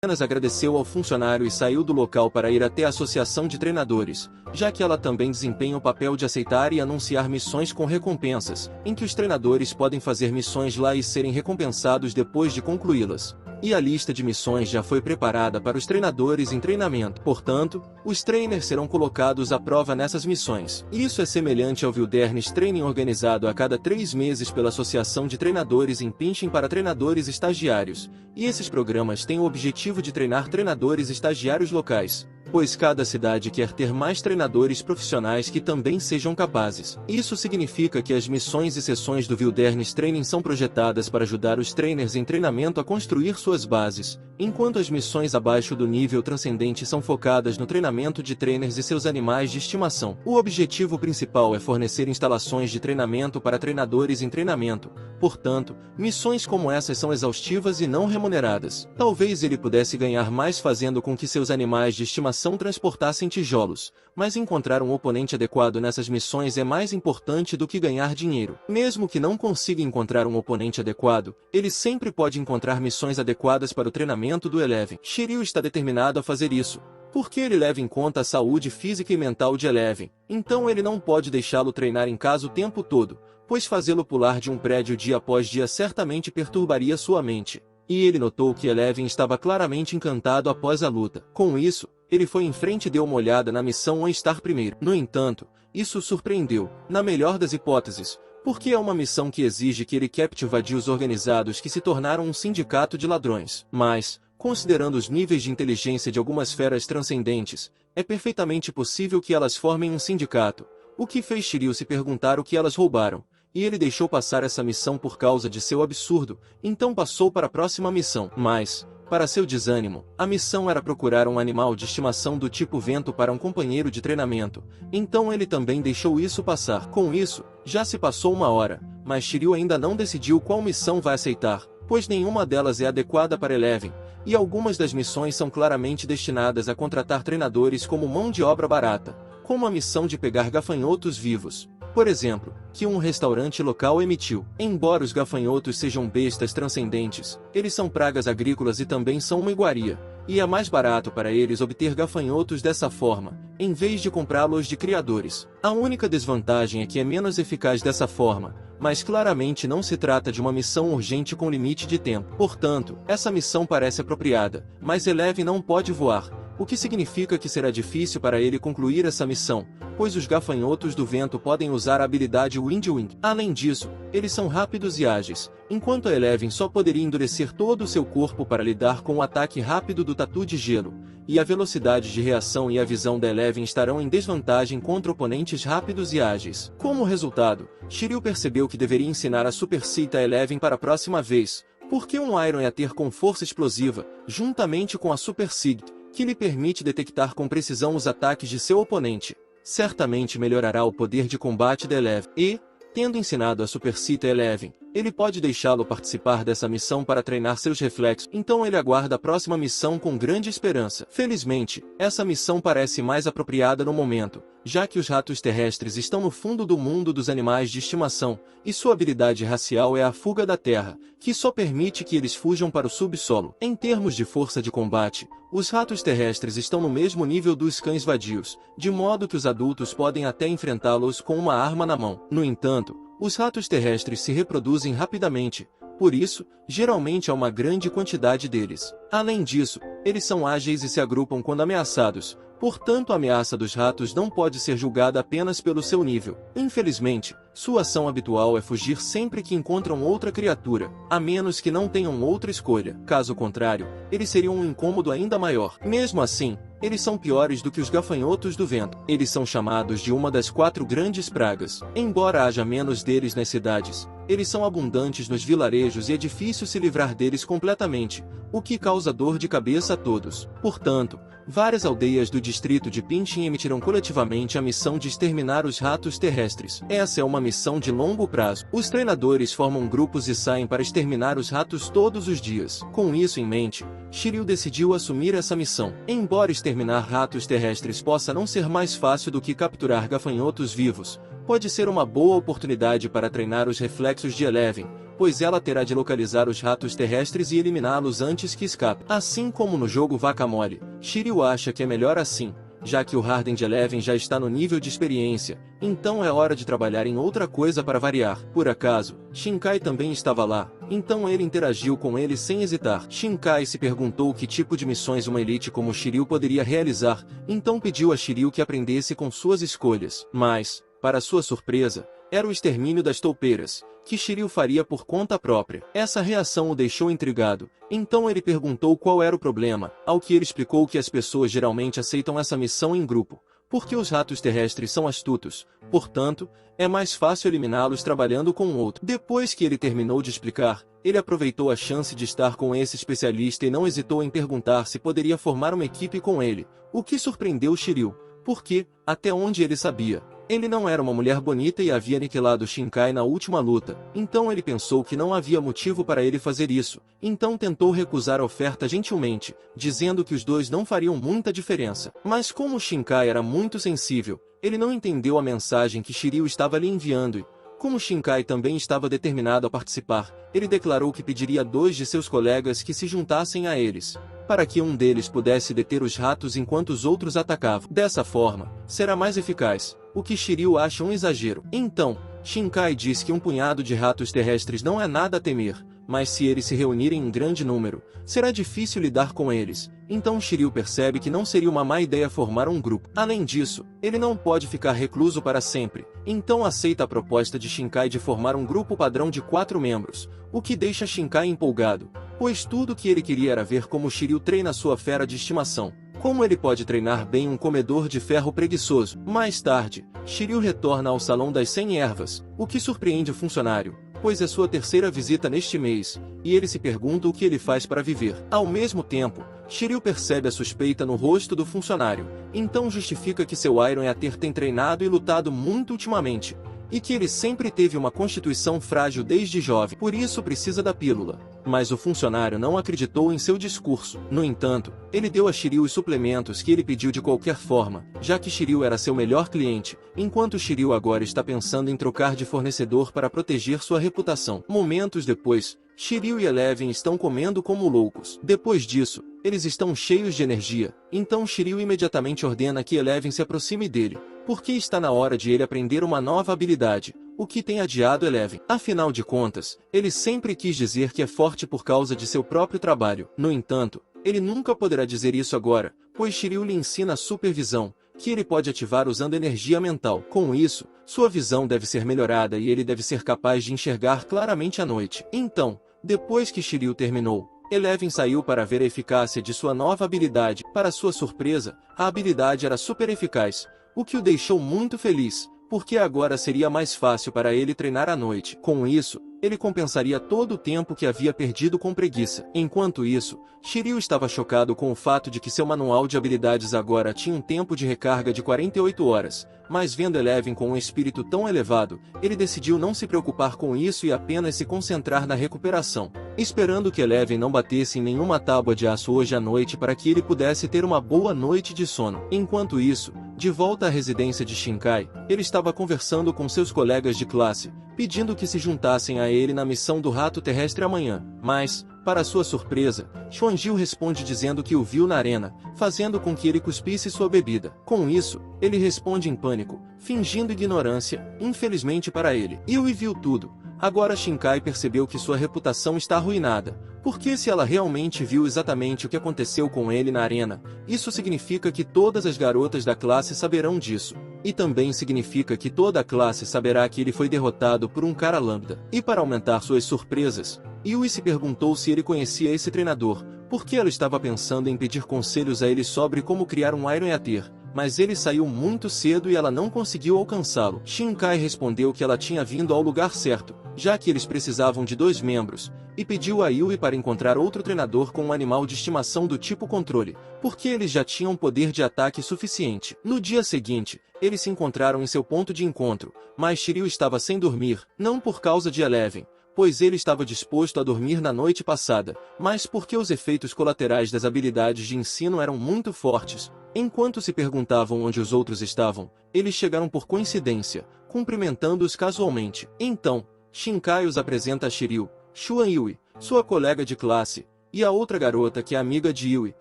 apenas agradeceu ao funcionário e saiu do local para ir até a associação de treinadores, já que ela também desempenha o papel de aceitar e anunciar missões com recompensas, em que os treinadores podem fazer missões lá e serem recompensados depois de concluí-las. E a lista de missões já foi preparada para os treinadores em treinamento. Portanto, os trainers serão colocados à prova nessas missões. Isso é semelhante ao Wilderness Training organizado a cada 3 meses pela Associação de Treinadores em Pinching para treinadores estagiários. E esses programas têm o objetivo de treinar treinadores estagiários locais, pois cada cidade quer ter mais treinadores profissionais que também sejam capazes. Isso significa que as missões e sessões do Wilderness Training são projetadas para ajudar os trainers em treinamento a construir suas bases, enquanto as missões abaixo do nível transcendente são focadas no treinamento de trainers e seus animais de estimação. O objetivo principal é fornecer instalações de treinamento para treinadores em treinamento, portanto, missões como essas são exaustivas e não remuneradas. Talvez ele pudesse ganhar mais fazendo com que seus animais de estimação transportassem tijolos, mas encontrar um oponente adequado nessas missões é mais importante do que ganhar dinheiro. Mesmo que não consiga encontrar um oponente adequado, ele sempre pode encontrar missões adequadas para o treinamento do Eleven. Shiryu está determinado a fazer isso, porque ele leva em conta a saúde física e mental de Eleven, então ele não pode deixá-lo treinar em casa o tempo todo, pois fazê-lo pular de um prédio dia após dia certamente perturbaria sua mente. E ele notou que Eleven estava claramente encantado após a luta. Com isso, ele foi em frente e deu uma olhada na missão onde estar primeiro. No entanto, isso o surpreendeu, na melhor das hipóteses, porque é uma missão que exige que ele capture vadios organizados que se tornaram um sindicato de ladrões. Mas, considerando os níveis de inteligência de algumas feras transcendentes, é perfeitamente possível que elas formem um sindicato, o que fez Shiryu se perguntar o que elas roubaram. E ele deixou passar essa missão por causa de seu absurdo, então passou para a próxima missão. Mas, para seu desânimo, a missão era procurar um animal de estimação do tipo vento para um companheiro de treinamento, então ele também deixou isso passar. Com isso, já se passou 1 hora, mas Shiryu ainda não decidiu qual missão vai aceitar, pois nenhuma delas é adequada para Eleven, e algumas das missões são claramente destinadas a contratar treinadores como mão de obra barata, como a missão de pegar gafanhotos vivos, por exemplo, que um restaurante local emitiu. Embora os gafanhotos sejam bestas transcendentes, eles são pragas agrícolas e também são uma iguaria, e é mais barato para eles obter gafanhotos dessa forma, em vez de comprá-los de criadores. A única desvantagem é que é menos eficaz dessa forma, mas claramente não se trata de uma missão urgente com limite de tempo. Portanto, essa missão parece apropriada, mas Eleven não pode voar, o que significa que será difícil para ele concluir essa missão, pois os gafanhotos do vento podem usar a habilidade Wind Wing. Além disso, eles são rápidos e ágeis, enquanto a Eleven só poderia endurecer todo o seu corpo para lidar com o ataque rápido do tatu de gelo, e a velocidade de reação e a visão da Eleven estarão em desvantagem contra oponentes rápidos e ágeis. Como resultado, Shiryu percebeu que deveria ensinar a Super Seed a Eleven para a próxima vez, porque um Iron ia ter com força explosiva, juntamente com a Super Seed, que lhe permite detectar com precisão os ataques de seu oponente. Certamente melhorará o poder de combate da Eleven. E, tendo ensinado a Super Seed a Eleven, ele pode deixá-lo participar dessa missão para treinar seus reflexos. Então ele aguarda a próxima missão com grande esperança. Felizmente, essa missão parece mais apropriada no momento, já que os ratos terrestres estão no fundo do mundo dos animais de estimação, e sua habilidade racial é a fuga da terra, que só permite que eles fujam para o subsolo. Em termos de força de combate, os ratos terrestres estão no mesmo nível dos cães vadios, de modo que os adultos podem até enfrentá-los com uma arma na mão. No entanto, os ratos terrestres se reproduzem rapidamente, por isso, geralmente há uma grande quantidade deles. Além disso, eles são ágeis e se agrupam quando ameaçados, portanto a ameaça dos ratos não pode ser julgada apenas pelo seu nível. Infelizmente, sua ação habitual é fugir sempre que encontram outra criatura, a menos que não tenham outra escolha. Caso contrário, eles seriam um incômodo ainda maior. Mesmo assim, eles são piores do que os gafanhotos do vento. Eles são chamados de uma das 4 grandes pragas. Embora haja menos deles nas cidades, eles são abundantes nos vilarejos e é difícil se livrar deles completamente, o que causa dor de cabeça a todos. Portanto, várias aldeias do distrito de Pinching emitirão coletivamente a missão de exterminar os ratos terrestres. Essa é uma missão de longo prazo. Os treinadores formam grupos e saem para exterminar os ratos todos os dias. Com isso em mente, Shiryu decidiu assumir essa missão. Embora exterminar ratos terrestres possa não ser mais fácil do que capturar gafanhotos vivos, pode ser uma boa oportunidade para treinar os reflexos de Eleven, pois ela terá de localizar os ratos terrestres e eliminá-los antes que escape. Assim como no jogo Vaca Mole, Shiryu acha que é melhor assim, já que o Hardened Eleven já está no nível de experiência, então é hora de trabalhar em outra coisa para variar. Por acaso, Shinkai também estava lá, então ele interagiu com ele sem hesitar. Shinkai se perguntou que tipo de missões uma elite como Shiryu poderia realizar, então pediu a Shiryu que aprendesse com suas escolhas. Mas, para sua surpresa, era o extermínio das toupeiras, que Shiryu faria por conta própria. Essa reação o deixou intrigado, então ele perguntou qual era o problema, ao que ele explicou que as pessoas geralmente aceitam essa missão em grupo, porque os ratos terrestres são astutos, portanto, é mais fácil eliminá-los trabalhando com o outro. Depois que ele terminou de explicar, ele aproveitou a chance de estar com esse especialista e não hesitou em perguntar se poderia formar uma equipe com ele, o que surpreendeu Shiryu, porque, até onde ele sabia, ele não era uma mulher bonita e havia aniquilado Shinkai na última luta, então ele pensou que não havia motivo para ele fazer isso, então tentou recusar a oferta gentilmente, dizendo que os dois não fariam muita diferença. Mas como Shinkai era muito sensível, ele não entendeu a mensagem que Shiryu estava lhe enviando e, como Shinkai também estava determinado a participar, ele declarou que pediria a 2 de seus colegas que se juntassem a eles, para que um deles pudesse deter os ratos enquanto os outros atacavam. Dessa forma, será mais eficaz, o que Shiryu acha um exagero. Então, Shinkai diz que um punhado de ratos terrestres não é nada a temer, mas se eles se reunirem em grande número, será difícil lidar com eles. Então Shiryu percebe que não seria uma má ideia formar um grupo. Além disso, ele não pode ficar recluso para sempre, então aceita a proposta de Shinkai de formar um grupo padrão de 4 membros, o que deixa Shinkai empolgado, pois tudo que ele queria era ver como Shiryu treina sua fera de estimação. Como ele pode treinar bem um comedor de ferro preguiçoso? Mais tarde, Shiryu retorna ao Salão das 100 Ervas, o que surpreende o funcionário, pois é sua terceira visita neste mês, e ele se pergunta o que ele faz para viver. Ao mesmo tempo, Shiryu percebe a suspeita no rosto do funcionário, então justifica que seu Iron Eater tem treinado e lutado muito ultimamente, e que ele sempre teve uma constituição frágil desde jovem, por isso precisa da pílula. Mas o funcionário não acreditou em seu discurso. No entanto, ele deu a Shiryu os suplementos que ele pediu de qualquer forma, já que Shiryu era seu melhor cliente, enquanto Shiryu agora está pensando em trocar de fornecedor para proteger sua reputação. Momentos depois, Shiryu e Eleven estão comendo como loucos. Depois disso, eles estão cheios de energia, então Shiryu imediatamente ordena que Eleven se aproxime dele, porque está na hora de ele aprender uma nova habilidade, o que tem adiado Eleven. Afinal de contas, ele sempre quis dizer que é forte por causa de seu próprio trabalho. No entanto, ele nunca poderá dizer isso agora, pois Shiryu lhe ensina a supervisão, que ele pode ativar usando energia mental. Com isso, sua visão deve ser melhorada e ele deve ser capaz de enxergar claramente à noite. Então, depois que Shiryu terminou, Eleven saiu para ver a eficácia de sua nova habilidade. Para sua surpresa, a habilidade era super eficaz, o que o deixou muito feliz, porque agora seria mais fácil para ele treinar à noite. Com isso, ele compensaria todo o tempo que havia perdido com preguiça. Enquanto isso, Shiryu estava chocado com o fato de que seu manual de habilidades agora tinha um tempo de recarga de 48 horas, mas vendo Eleven com um espírito tão elevado, ele decidiu não se preocupar com isso e apenas se concentrar na recuperação, esperando que Eleven não batesse em nenhuma tábua de aço hoje à noite para que ele pudesse ter uma boa noite de sono. Enquanto isso, de volta à residência de Shinkai, ele estava conversando com seus colegas de classe, pedindo que se juntassem a ele na missão do rato terrestre amanhã. Mas, para sua surpresa, Xuanjiu responde dizendo que o viu na arena, fazendo com que ele cuspisse sua bebida. Com isso, ele responde em pânico, fingindo ignorância, infelizmente para ele. Yui viu tudo. Agora Shinkai percebeu que sua reputação está arruinada, porque se ela realmente viu exatamente o que aconteceu com ele na arena, isso significa que todas as garotas da classe saberão disso. E também significa que toda a classe saberá que ele foi derrotado por um cara lambda. E para aumentar suas surpresas, Yui se perguntou se ele conhecia esse treinador, porque ela estava pensando em pedir conselhos a ele sobre como criar um Iron Eater, mas ele saiu muito cedo e ela não conseguiu alcançá-lo. Shinkai respondeu que ela tinha vindo ao lugar certo, já que eles precisavam de 2 membros, e pediu a Yui para encontrar outro treinador com um animal de estimação do tipo controle, porque eles já tinham poder de ataque suficiente. No dia seguinte, eles se encontraram em seu ponto de encontro, mas Shiryu estava sem dormir, não por causa de Eleven, pois ele estava disposto a dormir na noite passada, mas porque os efeitos colaterais das habilidades de ensino eram muito fortes. Enquanto se perguntavam onde os outros estavam, eles chegaram por coincidência, cumprimentando-os casualmente. Então, Shinkai os apresenta a Shiryu, Xuan Yui, sua colega de classe, e a outra garota que é amiga de Yui,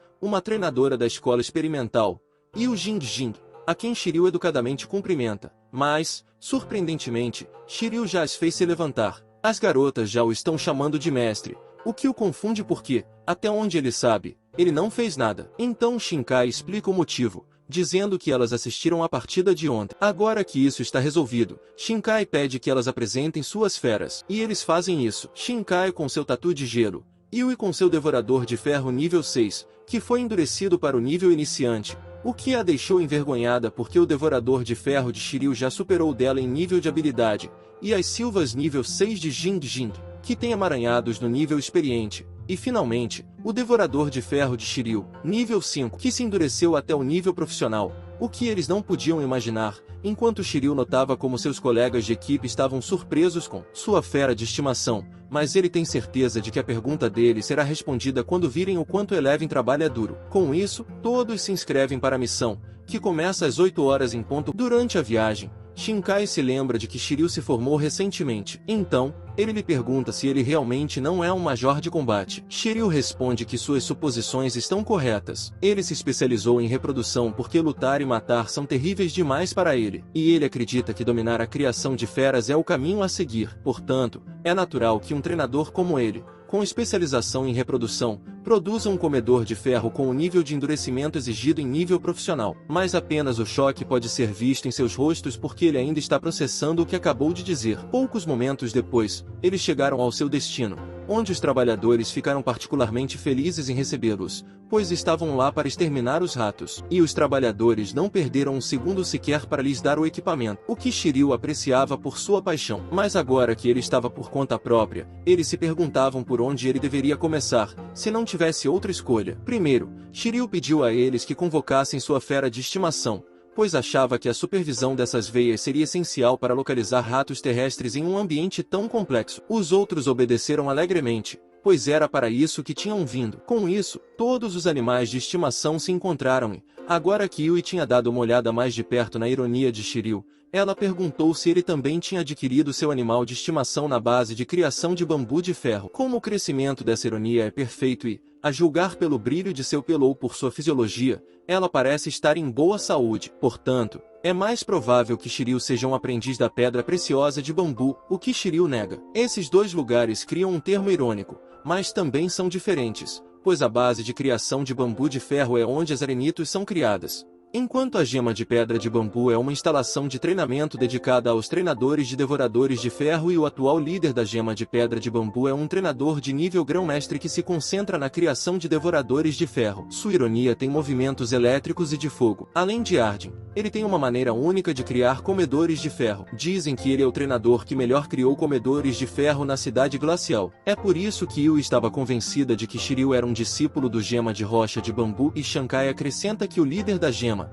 uma treinadora da escola experimental, e o Jing Jing, a quem Shiryu educadamente cumprimenta. Mas, surpreendentemente, Shiryu já as fez se levantar. As garotas já o estão chamando de mestre, o que o confunde porque, até onde ele sabe, ele não fez nada. Então Shinkai explica o motivo, dizendo que elas assistiram à partida de ontem. Agora que isso está resolvido, Shinkai pede que elas apresentem suas feras, e eles fazem isso. Shinkai com seu tatu de gelo, Yui com seu devorador de ferro nível 6, que foi endurecido para o nível iniciante, o que a deixou envergonhada porque o devorador de ferro de Shiryu já superou dela em nível de habilidade, e as silvas nível 6 de Jing Jing, que tem amaranhados no nível experiente, e finalmente, o devorador de ferro de Shiryu, nível 5, que se endureceu até o nível profissional, o que eles não podiam imaginar, enquanto Shiryu notava como seus colegas de equipe estavam surpresos com sua fera de estimação, mas ele tem certeza de que a pergunta dele será respondida quando virem o quanto Eleven trabalha duro. Com isso, todos se inscrevem para a missão, que começa às 8 horas em ponto. Durante a viagem, Shinkai se lembra de que Shiryu se formou recentemente. Então, ele lhe pergunta se ele realmente não é um major de combate. Shiryu responde que suas suposições estão corretas. Ele se especializou em reprodução porque lutar e matar são terríveis demais para ele. E ele acredita que dominar a criação de feras é o caminho a seguir. Portanto, é natural que um treinador como ele, com especialização em reprodução, produza um comedor de ferro com o nível de endurecimento exigido em nível profissional. Mas apenas o choque pode ser visto em seus rostos porque ele ainda está processando o que acabou de dizer. Poucos momentos depois, eles chegaram ao seu destino, onde os trabalhadores ficaram particularmente felizes em recebê-los, pois estavam lá para exterminar os ratos. E os trabalhadores não perderam um segundo sequer para lhes dar o equipamento, o que Shiryu apreciava por sua paixão. Mas agora que ele estava por conta própria, eles se perguntavam por onde ele deveria começar, se não tivesse outra escolha. Primeiro, Shiryu pediu a eles que convocassem sua fera de estimação, pois achava que a supervisão dessas veias seria essencial para localizar ratos terrestres em um ambiente tão complexo. Os outros obedeceram alegremente, pois era para isso que tinham vindo. Com isso, todos os animais de estimação se encontraram e, agora que Yui tinha dado uma olhada mais de perto na ironia de Shiryu, ela perguntou se ele também tinha adquirido seu animal de estimação na base de criação de bambu de ferro. Como o crescimento dessa ironia é perfeito e, a julgar pelo brilho de seu pelo ou por sua fisiologia, ela parece estar em boa saúde. Portanto, é mais provável que Shiryu seja um aprendiz da pedra preciosa de bambu, o que Shiryu nega. Esses dois lugares criam um termo irônico, mas também são diferentes, pois a base de criação de bambu de ferro é onde as arenitos são criadas, enquanto a gema de pedra de bambu é uma instalação de treinamento dedicada aos treinadores de devoradores de ferro, e o atual líder da gema de pedra de bambu é um treinador de nível grão-mestre que se concentra na criação de devoradores de ferro. Sua ironia tem movimentos elétricos e de fogo. Além de Arden, ele tem uma maneira única de criar comedores de ferro. Dizem que ele é o treinador que melhor criou comedores de ferro na cidade glacial. É por isso que Yu estava convencida de que Shiryu era um discípulo do gema de rocha de bambu, e Shankai acrescenta que o líder da gema,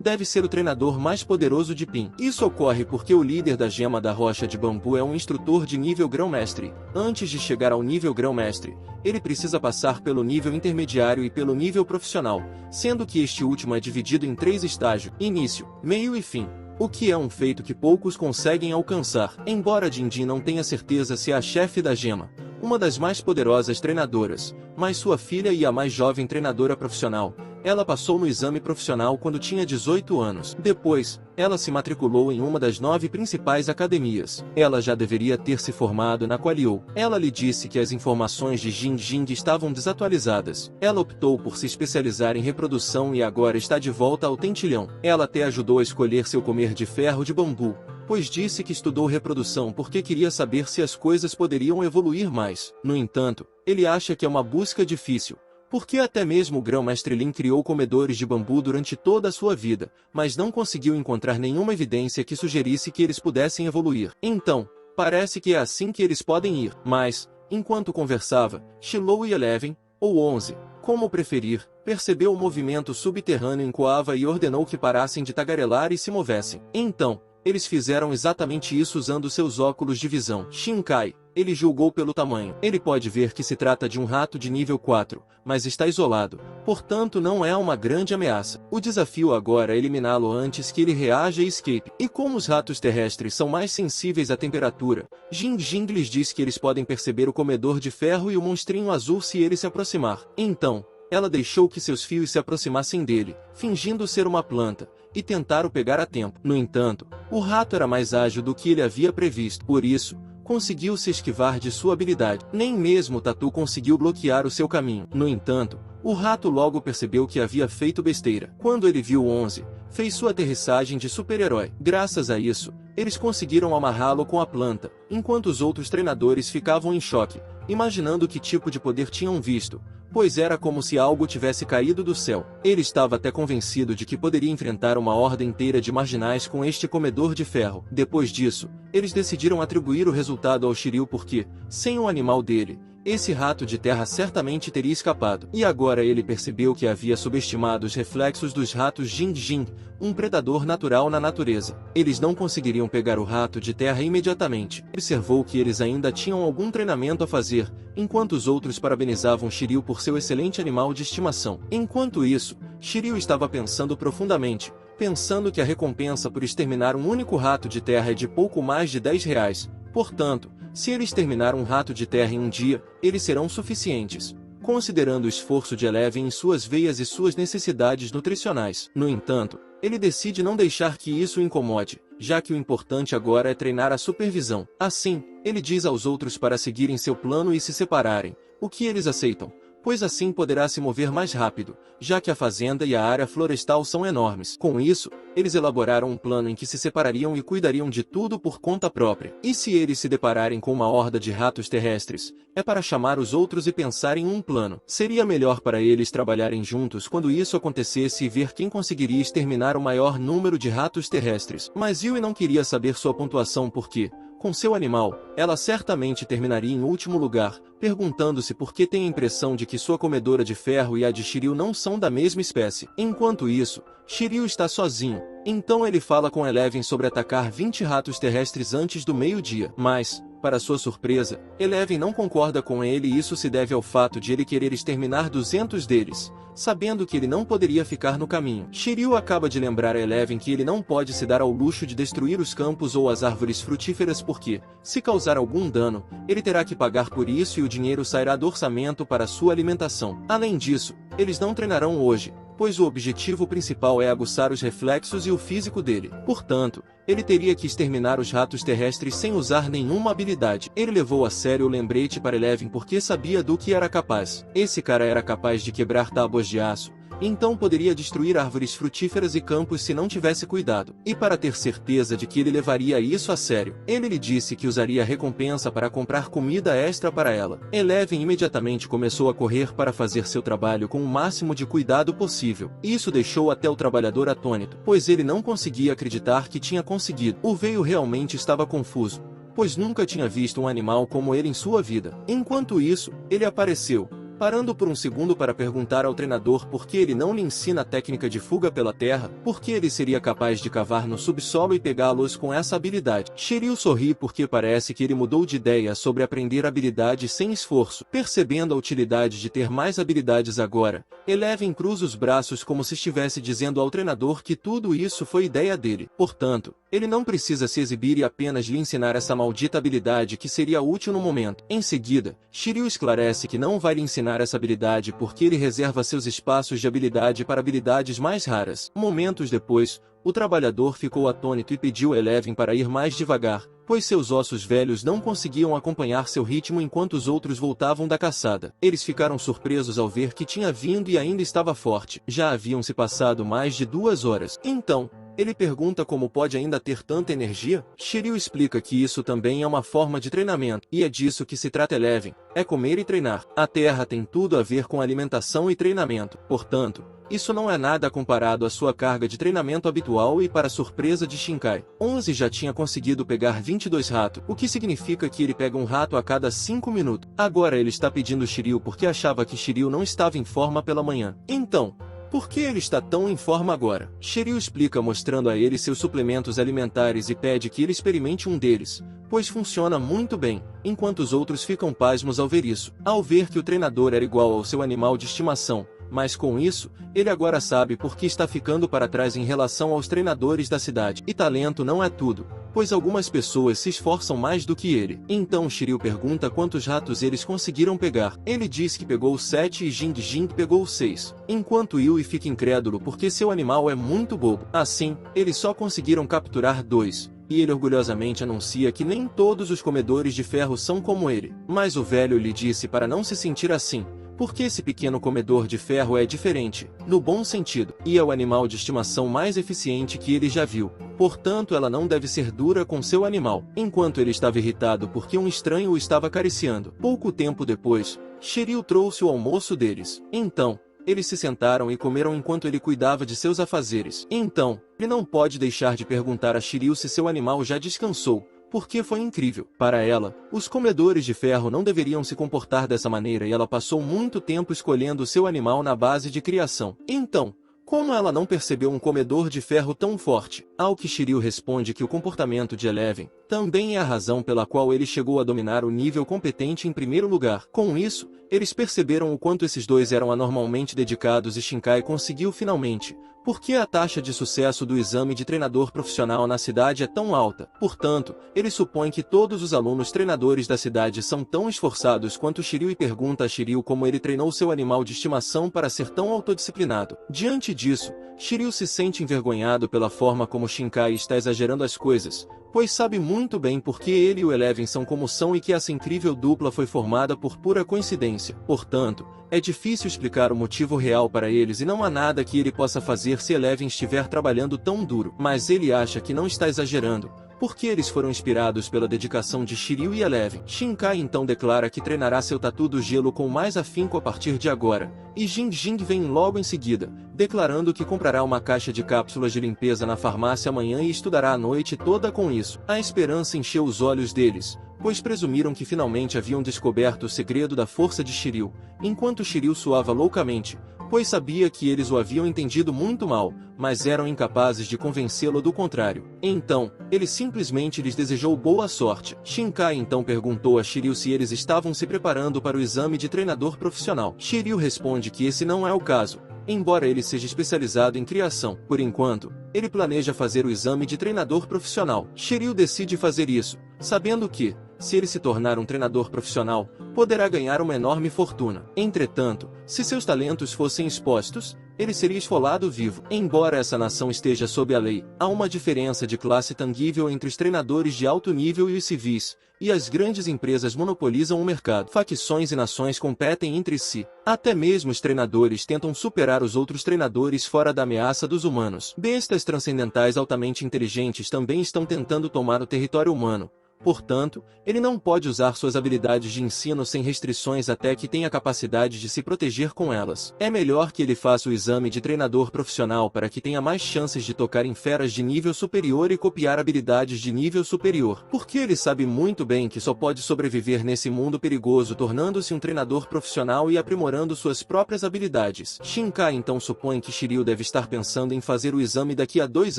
deve ser o treinador mais poderoso de Pin. Isso ocorre porque o líder da gema da rocha de bambu é um instrutor de nível grão-mestre. Antes de chegar ao nível grão-mestre, ele precisa passar pelo nível intermediário e pelo nível profissional, sendo que este último é dividido em 3 estágios: início, meio e fim, o que é um feito que poucos conseguem alcançar. Embora Jinjin não tenha certeza se é a chefe da gema, uma das mais poderosas treinadoras, mas sua filha e a mais jovem treinadora profissional, ela passou no exame profissional quando tinha 18 anos. Depois, ela se matriculou em uma das 9 principais academias. Ela já deveria ter se formado na Qualiou. Ela lhe disse que as informações de Jing Jing estavam desatualizadas. Ela optou por se especializar em reprodução e agora está de volta ao tentilhão. Ela até ajudou a escolher seu comer de ferro de bambu, pois disse que estudou reprodução porque queria saber se as coisas poderiam evoluir mais. No entanto, ele acha que é uma busca difícil, porque até mesmo o grão-mestre Lin criou comedores de bambu durante toda a sua vida, mas não conseguiu encontrar nenhuma evidência que sugerisse que eles pudessem evoluir. Então, parece que é assim que eles podem ir. Mas, enquanto conversava, Shiloh e Eleven, ou 11, como preferir, percebeu o movimento subterrâneo em Coava e ordenou que parassem de tagarelar e se movessem. Então, eles fizeram exatamente isso usando seus óculos de visão. Shinkai, Ele julgou pelo tamanho. Ele pode ver que se trata de um rato de nível 4, mas está isolado, portanto não é uma grande ameaça. O desafio agora é eliminá-lo antes que ele reaja e escape. E como os ratos terrestres são mais sensíveis à temperatura, Jing Jing lhes diz que eles podem perceber o comedor de ferro e o monstrinho azul se ele se aproximar. Então, ela deixou que seus fios se aproximassem dele, fingindo ser uma planta, e tentaram pegar a tempo. No entanto, o rato era mais ágil do que ele havia previsto. Por isso, conseguiu se esquivar de sua habilidade. Nem mesmo Tatu conseguiu bloquear o seu caminho. No entanto, o rato logo percebeu que havia feito besteira. Quando ele viu o 11, fez sua aterrissagem de super-herói. Graças a isso, eles conseguiram amarrá-lo com a planta, enquanto os outros treinadores ficavam em choque, imaginando que tipo de poder tinham visto, pois era como se algo tivesse caído do céu. Ele estava até convencido de que poderia enfrentar uma horda inteira de marginais com este comedor de ferro. Depois disso, eles decidiram atribuir o resultado ao Shiryu porque, sem o animal dele, esse rato de terra certamente teria escapado. E agora ele percebeu que havia subestimado os reflexos dos ratos Jing Jing, um predador natural na natureza. Eles não conseguiriam pegar o rato de terra imediatamente. Observou que eles ainda tinham algum treinamento a fazer, enquanto os outros parabenizavam Shiryu por seu excelente animal de estimação. Enquanto isso, Shiryu estava pensando profundamente, pensando que a recompensa por exterminar um único rato de terra é de pouco mais de 10 reais. Portanto, se ele exterminar um rato de terra em um dia, eles serão suficientes, considerando o esforço de Eleven em suas veias e suas necessidades nutricionais. No entanto, ele decide não deixar que isso o incomode, já que o importante agora é treinar a supervisão. Assim, ele diz aos outros para seguirem seu plano e se separarem, o que eles aceitam, pois assim poderá se mover mais rápido, já que a fazenda e a área florestal são enormes. Com isso, eles elaboraram um plano em que se separariam e cuidariam de tudo por conta própria. E se eles se depararem com uma horda de ratos terrestres, é para chamar os outros e pensar em um plano. Seria melhor para eles trabalharem juntos quando isso acontecesse e ver quem conseguiria exterminar o maior número de ratos terrestres. Mas Yui não queria saber sua pontuação porque, com seu animal, ela certamente terminaria em último lugar, perguntando-se por que tem a impressão de que sua comedora de ferro e a de Shiryu não são da mesma espécie. Enquanto isso, Shiryu está sozinho, então ele fala com Eleven sobre atacar 20 ratos terrestres antes do meio-dia. Mas, para sua surpresa, Eleven não concorda com ele e isso se deve ao fato de ele querer exterminar 200 deles, sabendo que ele não poderia ficar no caminho. Shiryu acaba de lembrar a Eleven que ele não pode se dar ao luxo de destruir os campos ou as árvores frutíferas porque, se causar algum dano, ele terá que pagar por isso e o dinheiro sairá do orçamento para sua alimentação. Além disso, eles não treinarão hoje, pois o objetivo principal é aguçar os reflexos e o físico dele. Portanto, ele teria que exterminar os ratos terrestres sem usar nenhuma habilidade. Ele levou a sério o lembrete para Eleven porque sabia do que era capaz. Esse cara era capaz de quebrar tábuas de aço, então poderia destruir árvores frutíferas e campos se não tivesse cuidado. E para ter certeza de que ele levaria isso a sério, ele lhe disse que usaria a recompensa para comprar comida extra para ela. Eleven imediatamente começou a correr para fazer seu trabalho com o máximo de cuidado possível. Isso deixou até o trabalhador atônito, pois ele não conseguia acreditar que tinha conseguido. O veio realmente estava confuso, pois nunca tinha visto um animal como ele em sua vida. Enquanto isso, ele apareceu, parando por um segundo para perguntar ao treinador por que ele não lhe ensina a técnica de fuga pela terra, porque ele seria capaz de cavar no subsolo e pegá-los com essa habilidade. Shiryu sorri porque parece que ele mudou de ideia sobre aprender habilidades sem esforço. Percebendo a utilidade de ter mais habilidades agora, Eleven cruza os braços como se estivesse dizendo ao treinador que tudo isso foi ideia dele. Portanto, ele não precisa se exibir e apenas lhe ensinar essa maldita habilidade que seria útil no momento. Em seguida, Shiryu esclarece que não vai lhe ensinar essa habilidade porque ele reserva seus espaços de habilidade para habilidades mais raras. Momentos depois, o trabalhador ficou atônito e pediu a Eleven para ir mais devagar, pois seus ossos velhos não conseguiam acompanhar seu ritmo enquanto os outros voltavam da caçada. Eles ficaram surpresos ao ver que tinha vindo e ainda estava forte. Já haviam se passado mais de 2 horas. Então, ele pergunta como pode ainda ter tanta energia. Shiryu explica que isso também é uma forma de treinamento, e é disso que se trata Eleven, é comer e treinar. A Terra tem tudo a ver com alimentação e treinamento, portanto, isso não é nada comparado à sua carga de treinamento habitual e para surpresa de Shinkai. 11 já tinha conseguido pegar 22 ratos, o que significa que ele pega um rato a cada 5 minutos. Agora ele está pedindo Shiryu porque achava que Shiryu não estava em forma pela manhã. Então, por que ele está tão em forma agora? Shiryu explica mostrando a ele seus suplementos alimentares e pede que ele experimente um deles, pois funciona muito bem, enquanto os outros ficam pasmos ao ver isso. Ao ver que o treinador era igual ao seu animal de estimação, mas com isso, ele agora sabe por que está ficando para trás em relação aos treinadores da cidade. E talento não é tudo, pois algumas pessoas se esforçam mais do que ele. Então Shiryu pergunta quantos ratos eles conseguiram pegar. Ele diz que pegou 7 e Jing Jing pegou 6, enquanto Yui fica incrédulo porque seu animal é muito bobo. Assim, eles só conseguiram capturar 2. E ele orgulhosamente anuncia que nem todos os comedores de ferro são como ele. Mas o velho lhe disse para não se sentir assim, porque esse pequeno comedor de ferro é diferente, no bom sentido, e é o animal de estimação mais eficiente que ele já viu. Portanto, ela não deve ser dura com seu animal. Enquanto ele estava irritado porque um estranho o estava acariciando. Pouco tempo depois, Shiryu trouxe o almoço deles. Então, eles se sentaram e comeram enquanto ele cuidava de seus afazeres. Então, ele não pode deixar de perguntar a Shiryu se seu animal já descansou, porque foi incrível. Para ela, os comedores de ferro não deveriam se comportar dessa maneira e ela passou muito tempo escolhendo seu animal na base de criação. Então, como ela não percebeu um comedor de ferro tão forte? Ao que Shiryu responde que o comportamento de Eleven também é a razão pela qual ele chegou a dominar o nível competente em primeiro lugar. Com isso, eles perceberam o quanto esses dois eram anormalmente dedicados e Shinkai conseguiu finalmente, porque a taxa de sucesso do exame de treinador profissional na cidade é tão alta. Portanto, ele supõe que todos os alunos treinadores da cidade são tão esforçados quanto Shiryu e pergunta a Shiryu como ele treinou seu animal de estimação para ser tão autodisciplinado. Diante disso, Shiryu se sente envergonhado pela forma como Shinkai está exagerando as coisas, pois sabe muito bem por que ele e o Eleven são como são e que essa incrível dupla foi formada por pura coincidência. Portanto, é difícil explicar o motivo real para eles e não há nada que ele possa fazer se Eleven estiver trabalhando tão duro. Mas ele acha que não está exagerando, porque eles foram inspirados pela dedicação de Shiryu e Eleven. Shinkai então declara que treinará seu tatu do gelo com mais afinco a partir de agora, e Jing Jing vem logo em seguida, declarando que comprará uma caixa de cápsulas de limpeza na farmácia amanhã e estudará a noite toda com isso. A esperança encheu os olhos deles, pois presumiram que finalmente haviam descoberto o segredo da força de Shiryu, enquanto Shiryu suava loucamente, pois sabia que eles o haviam entendido muito mal, mas eram incapazes de convencê-lo do contrário. Então, ele simplesmente lhes desejou boa sorte. Shinkai então perguntou a Shiryu se eles estavam se preparando para o exame de treinador profissional. Shiryu responde que esse não é o caso, embora ele seja especializado em criação. Por enquanto, ele planeja fazer o exame de treinador profissional. Shiryu decide fazer isso, sabendo que, se ele se tornar um treinador profissional, poderá ganhar uma enorme fortuna. Entretanto, se seus talentos fossem expostos, ele seria esfolado vivo. Embora essa nação esteja sob a lei, há uma diferença de classe tangível entre os treinadores de alto nível e os civis, e as grandes empresas monopolizam o mercado. Facções e nações competem entre si. Até mesmo os treinadores tentam superar os outros treinadores fora da ameaça dos humanos. Bestas transcendentais altamente inteligentes também estão tentando tomar o território humano. Portanto, ele não pode usar suas habilidades de ensino sem restrições até que tenha capacidade de se proteger com elas. É melhor que ele faça o exame de treinador profissional para que tenha mais chances de tocar em feras de nível superior e copiar habilidades de nível superior. Porque ele sabe muito bem que só pode sobreviver nesse mundo perigoso tornando-se um treinador profissional e aprimorando suas próprias habilidades. Shinkai então supõe que Shiryu deve estar pensando em fazer o exame daqui a 2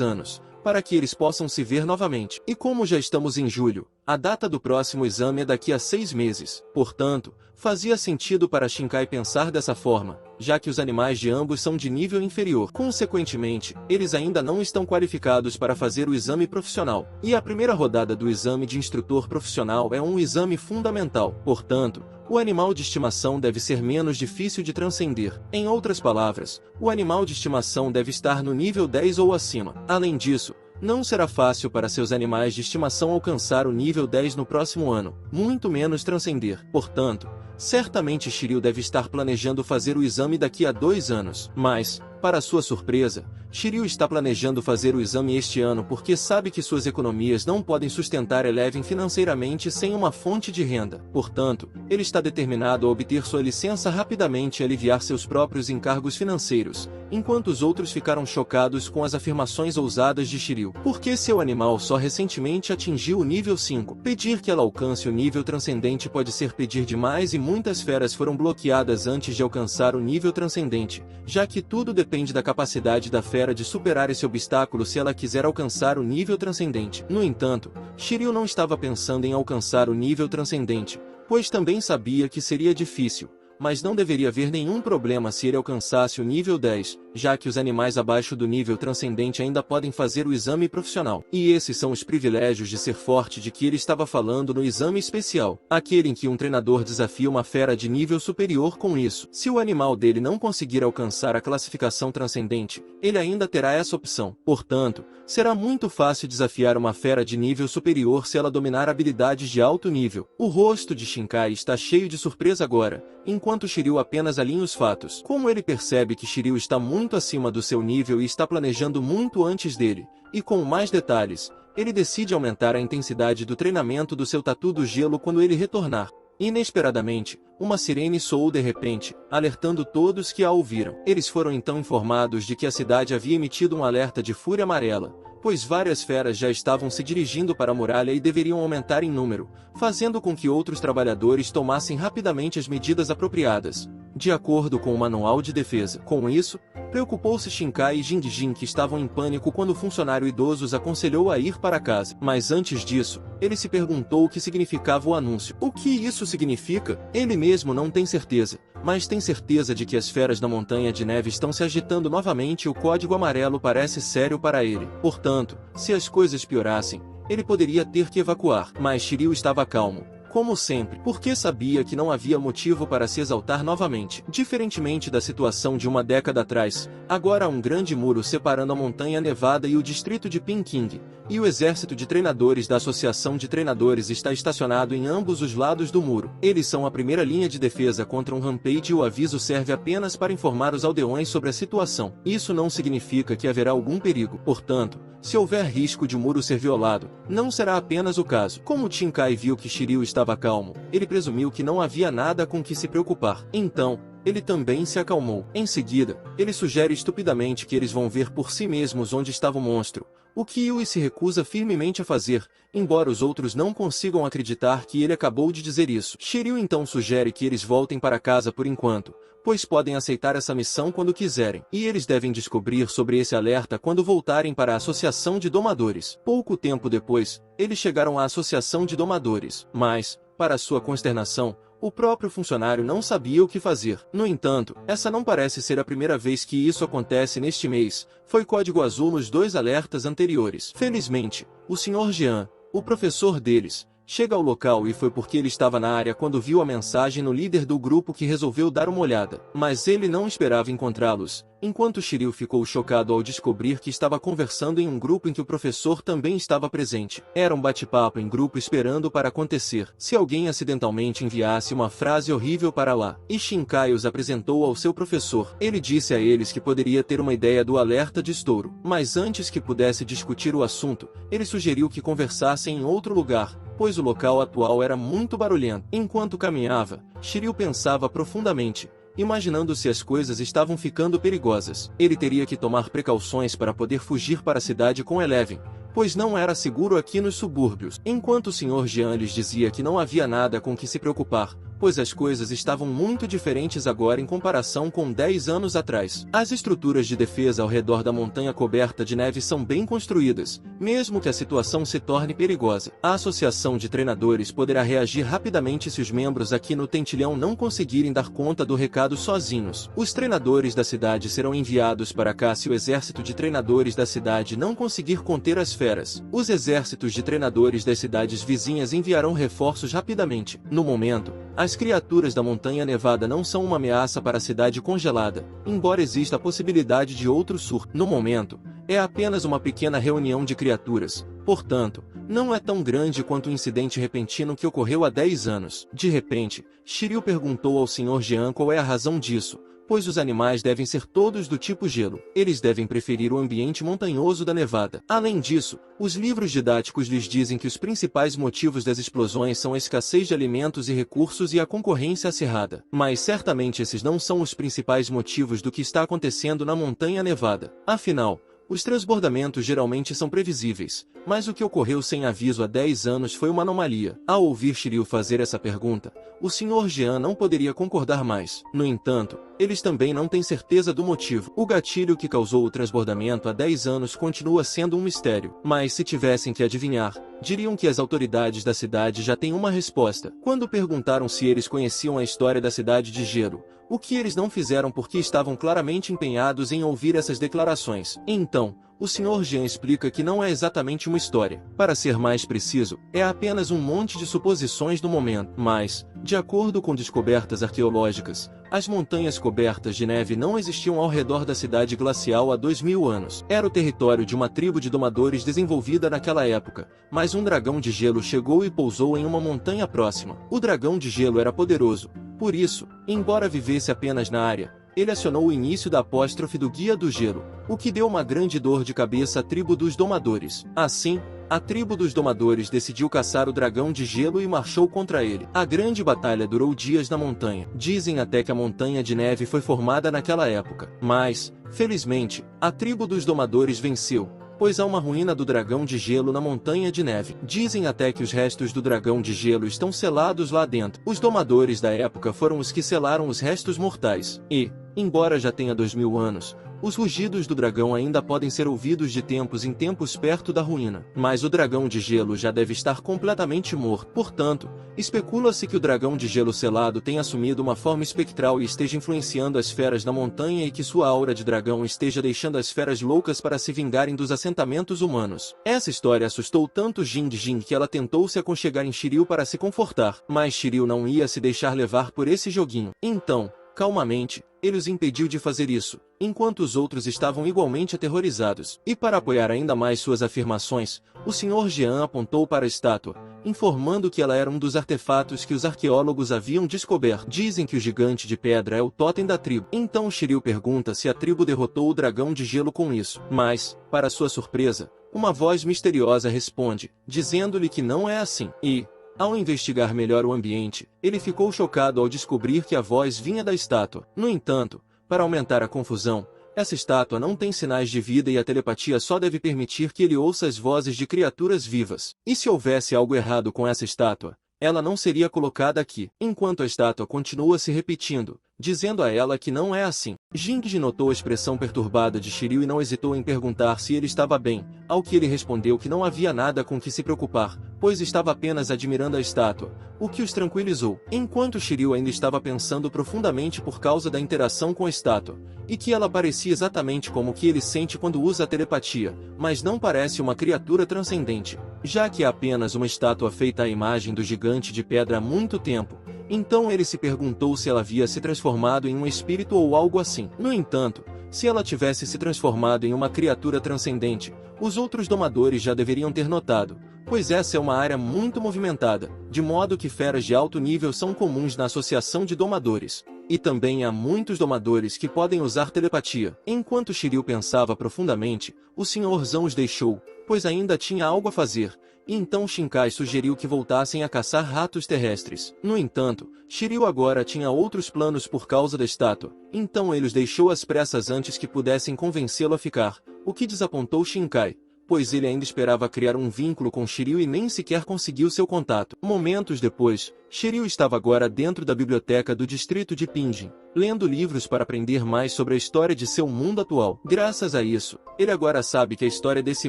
anos, para que eles possam se ver novamente. E como já estamos em julho, a data do próximo exame é daqui a 6 meses. Portanto, fazia sentido para Shinkai pensar dessa forma, já que os animais de ambos são de nível inferior. Consequentemente, eles ainda não estão qualificados para fazer o exame profissional. E a primeira rodada do exame de instrutor profissional é um exame fundamental. Portanto, o animal de estimação deve ser menos difícil de transcender. Em outras palavras, o animal de estimação deve estar no nível 10 ou acima. Além disso, não será fácil para seus animais de estimação alcançar o nível 10 no próximo ano, muito menos transcender. Portanto, certamente Shiryu deve estar planejando fazer o exame daqui a 2 anos. Mas, para sua surpresa, Shiryu está planejando fazer o exame este ano porque sabe que suas economias não podem sustentar Eleven financeiramente sem uma fonte de renda. Portanto, ele está determinado a obter sua licença rapidamente e aliviar seus próprios encargos financeiros, enquanto os outros ficaram chocados com as afirmações ousadas de Shiryu. Porque seu animal só recentemente atingiu o nível 5. Pedir que ela alcance o nível transcendente pode ser pedir demais e muitas feras foram bloqueadas antes de alcançar o nível transcendente, já que tudo depende da capacidade da fera de superar esse obstáculo se ela quiser alcançar o nível transcendente. No entanto, Shiryu não estava pensando em alcançar o nível transcendente, pois também sabia que seria difícil, mas não deveria haver nenhum problema se ele alcançasse o nível 10, já que os animais abaixo do nível transcendente ainda podem fazer o exame profissional. E esses são os privilégios de ser forte de que ele estava falando no exame especial, aquele em que um treinador desafia uma fera de nível superior com isso. Se o animal dele não conseguir alcançar a classificação transcendente, ele ainda terá essa opção. Portanto, será muito fácil desafiar uma fera de nível superior se ela dominar habilidades de alto nível. O rosto de Shinkai está cheio de surpresa agora, enquanto Shiryu apenas alinha os fatos. Como ele percebe que Shiryu está muito acima do seu nível e está planejando muito antes dele, e com mais detalhes, ele decide aumentar a intensidade do treinamento do seu tatu do gelo quando ele retornar. Inesperadamente, uma sirene soou de repente, alertando todos que a ouviram. Eles foram então informados de que a cidade havia emitido um alerta de fúria amarela, pois várias feras já estavam se dirigindo para a muralha e deveriam aumentar em número, fazendo com que outros trabalhadores tomassem rapidamente as medidas apropriadas, de acordo com o manual de defesa. Com isso, preocupou-se Shinkai e Jingjin, que estavam em pânico quando o funcionário idoso os aconselhou a ir para casa. Mas antes disso, ele se perguntou o que significava o anúncio. O que isso significa? Ele mesmo não tem certeza, mas tem certeza de que as feras da Montanha de Neve estão se agitando novamente e o código amarelo parece sério para ele. Portanto, se as coisas piorassem, ele poderia ter que evacuar. Mas Shiryu estava calmo, como sempre, porque sabia que não havia motivo para se exaltar novamente. Diferentemente da situação de uma década atrás, agora há um grande muro separando a Montanha Nevada e o distrito de Peking, e o exército de treinadores da Associação de Treinadores está estacionado em ambos os lados do muro. Eles são a primeira linha de defesa contra um rampage e o aviso serve apenas para informar os aldeões sobre a situação. Isso não significa que haverá algum perigo. Portanto, se houver risco de o muro ser violado, não será apenas o caso. Como Shinkai viu que Shiryu estava calmo, ele presumiu que não havia nada com que se preocupar. Então, ele também se acalmou. Em seguida, ele sugere estupidamente que eles vão ver por si mesmos onde estava o monstro, o que Yui se recusa firmemente a fazer, embora os outros não consigam acreditar que ele acabou de dizer isso. Shiryu então sugere que eles voltem para casa por enquanto, pois podem aceitar essa missão quando quiserem, e eles devem descobrir sobre esse alerta quando voltarem para a Associação de Domadores. Pouco tempo depois, eles chegaram à Associação de Domadores, mas, para sua consternação, o próprio funcionário não sabia o que fazer. No entanto, essa não parece ser a primeira vez que isso acontece neste mês, foi código azul nos 2 alertas anteriores. Felizmente, o Sr. Jean, o professor deles, chega ao local e foi porque ele estava na área quando viu a mensagem no líder do grupo que resolveu dar uma olhada. Mas ele não esperava encontrá-los, enquanto Shiryu ficou chocado ao descobrir que estava conversando em um grupo em que o professor também estava presente. Era um bate-papo em grupo esperando para acontecer, se alguém acidentalmente enviasse uma frase horrível para lá. E Shinkai os apresentou ao seu professor. Ele disse a eles que poderia ter uma ideia do alerta de estouro, mas antes que pudesse discutir o assunto, ele sugeriu que conversassem em outro lugar, pois o local atual era muito barulhento. Enquanto caminhava, Shiryu pensava profundamente, imaginando se as coisas estavam ficando perigosas. Ele teria que tomar precauções para poder fugir para a cidade com Eleven, pois não era seguro aqui nos subúrbios. Enquanto o Sr. Jean lhes dizia que não havia nada com que se preocupar, pois as coisas estavam muito diferentes agora em comparação com 10 anos atrás. As estruturas de defesa ao redor da montanha coberta de neve são bem construídas, mesmo que a situação se torne perigosa. A Associação de Treinadores poderá reagir rapidamente se os membros aqui no Tentilhão não conseguirem dar conta do recado sozinhos. Os treinadores da cidade serão enviados para cá se o exército de treinadores da cidade não conseguir conter as feras. Os exércitos de treinadores das cidades vizinhas enviarão reforços rapidamente. No momento, as criaturas da Montanha Nevada não são uma ameaça para a cidade congelada, embora exista a possibilidade de outro surto. No momento, é apenas uma pequena reunião de criaturas, portanto, não é tão grande quanto o incidente repentino que ocorreu há 10 anos. De repente, Shiryu perguntou ao Sr. Jean qual é a razão disso, pois os animais devem ser todos do tipo gelo. Eles devem preferir o ambiente montanhoso da nevada. Além disso, os livros didáticos lhes dizem que os principais motivos das explosões são a escassez de alimentos e recursos e a concorrência acirrada. Mas certamente esses não são os principais motivos do que está acontecendo na montanha nevada. Afinal, os transbordamentos geralmente são previsíveis, mas o que ocorreu sem aviso há 10 anos foi uma anomalia. Ao ouvir Shiryu fazer essa pergunta, o Sr. Jean não poderia concordar mais. No entanto, eles também não têm certeza do motivo. O gatilho que causou o transbordamento há 10 anos continua sendo um mistério. Mas se tivessem que adivinhar, diriam que as autoridades da cidade já têm uma resposta. Quando perguntaram se eles conheciam a história da cidade de gelo, o que eles não fizeram porque estavam claramente empenhados em ouvir essas declarações. Então, o Sr. Jean explica que não é exatamente uma história. Para ser mais preciso, é apenas um monte de suposições do momento. Mas, de acordo com descobertas arqueológicas, as montanhas cobertas de neve não existiam ao redor da cidade glacial há 2000 anos. Era o território de uma tribo de domadores desenvolvida naquela época, mas um dragão de gelo chegou e pousou em uma montanha próxima. O dragão de gelo era poderoso. Por isso, embora vivesse apenas na área, ele acionou o início da apóstrofe do Guia do Gelo, o que deu uma grande dor de cabeça à tribo dos domadores. Assim, a tribo dos domadores decidiu caçar o dragão de gelo e marchou contra ele. A grande batalha durou dias na montanha. Dizem até que a montanha de neve foi formada naquela época. Mas, felizmente, a tribo dos domadores venceu, pois há uma ruína do dragão de gelo na montanha de neve. Dizem até que os restos do dragão de gelo estão selados lá dentro. Os domadores da época foram os que selaram os restos mortais. E, embora já tenha 2000 anos, os rugidos do dragão ainda podem ser ouvidos de tempos em tempos perto da ruína. Mas o dragão de gelo já deve estar completamente morto. Portanto, especula-se que o dragão de gelo selado tenha assumido uma forma espectral e esteja influenciando as feras da montanha e que sua aura de dragão esteja deixando as feras loucas para se vingarem dos assentamentos humanos. Essa história assustou tanto Jin que ela tentou se aconchegar em Shiryu para se confortar. Mas Shiryu não ia se deixar levar por esse joguinho. Então, calmamente, ele os impediu de fazer isso, enquanto os outros estavam igualmente aterrorizados. E para apoiar ainda mais suas afirmações, o Sr. Jean apontou para a estátua, informando que ela era um dos artefatos que os arqueólogos haviam descoberto. Dizem que o gigante de pedra é o totem da tribo. Então Shiryu pergunta se a tribo derrotou o dragão de gelo com isso. Mas, para sua surpresa, uma voz misteriosa responde, dizendo-lhe que não é assim. E, ao investigar melhor o ambiente, ele ficou chocado ao descobrir que a voz vinha da estátua. No entanto, para aumentar a confusão, essa estátua não tem sinais de vida e a telepatia só deve permitir que ele ouça as vozes de criaturas vivas. E se houvesse algo errado com essa estátua, ela não seria colocada aqui. Enquanto a estátua continua se repetindo, dizendo a ela que não é assim. Jingji notou a expressão perturbada de Shiryu e não hesitou em perguntar se ele estava bem, ao que ele respondeu que não havia nada com que se preocupar, pois estava apenas admirando a estátua, o que os tranquilizou. Enquanto Shiryu ainda estava pensando profundamente por causa da interação com a estátua, e que ela parecia exatamente como o que ele sente quando usa a telepatia, mas não parece uma criatura transcendente, já que é apenas uma estátua feita à imagem do gigante de pedra há muito tempo. Então ele se perguntou se ela havia se transformado em um espírito ou algo assim. No entanto, se ela tivesse se transformado em uma criatura transcendente, os outros domadores já deveriam ter notado, pois essa é uma área muito movimentada, de modo que feras de alto nível são comuns na associação de domadores. E também há muitos domadores que podem usar telepatia. Enquanto Shiryu pensava profundamente, o Sr. Zhang os deixou, pois ainda tinha algo a fazer. E então Shinkai sugeriu que voltassem a caçar ratos terrestres. No entanto, Shiryu agora tinha outros planos por causa da estátua, então ele os deixou às pressas antes que pudessem convencê-lo a ficar, o que desapontou Shinkai, pois ele ainda esperava criar um vínculo com Shiryu e nem sequer conseguiu seu contato. Momentos depois, Shiryu estava agora dentro da biblioteca do distrito de Pinjin, lendo livros para aprender mais sobre a história de seu mundo atual. Graças a isso, ele agora sabe que a história desse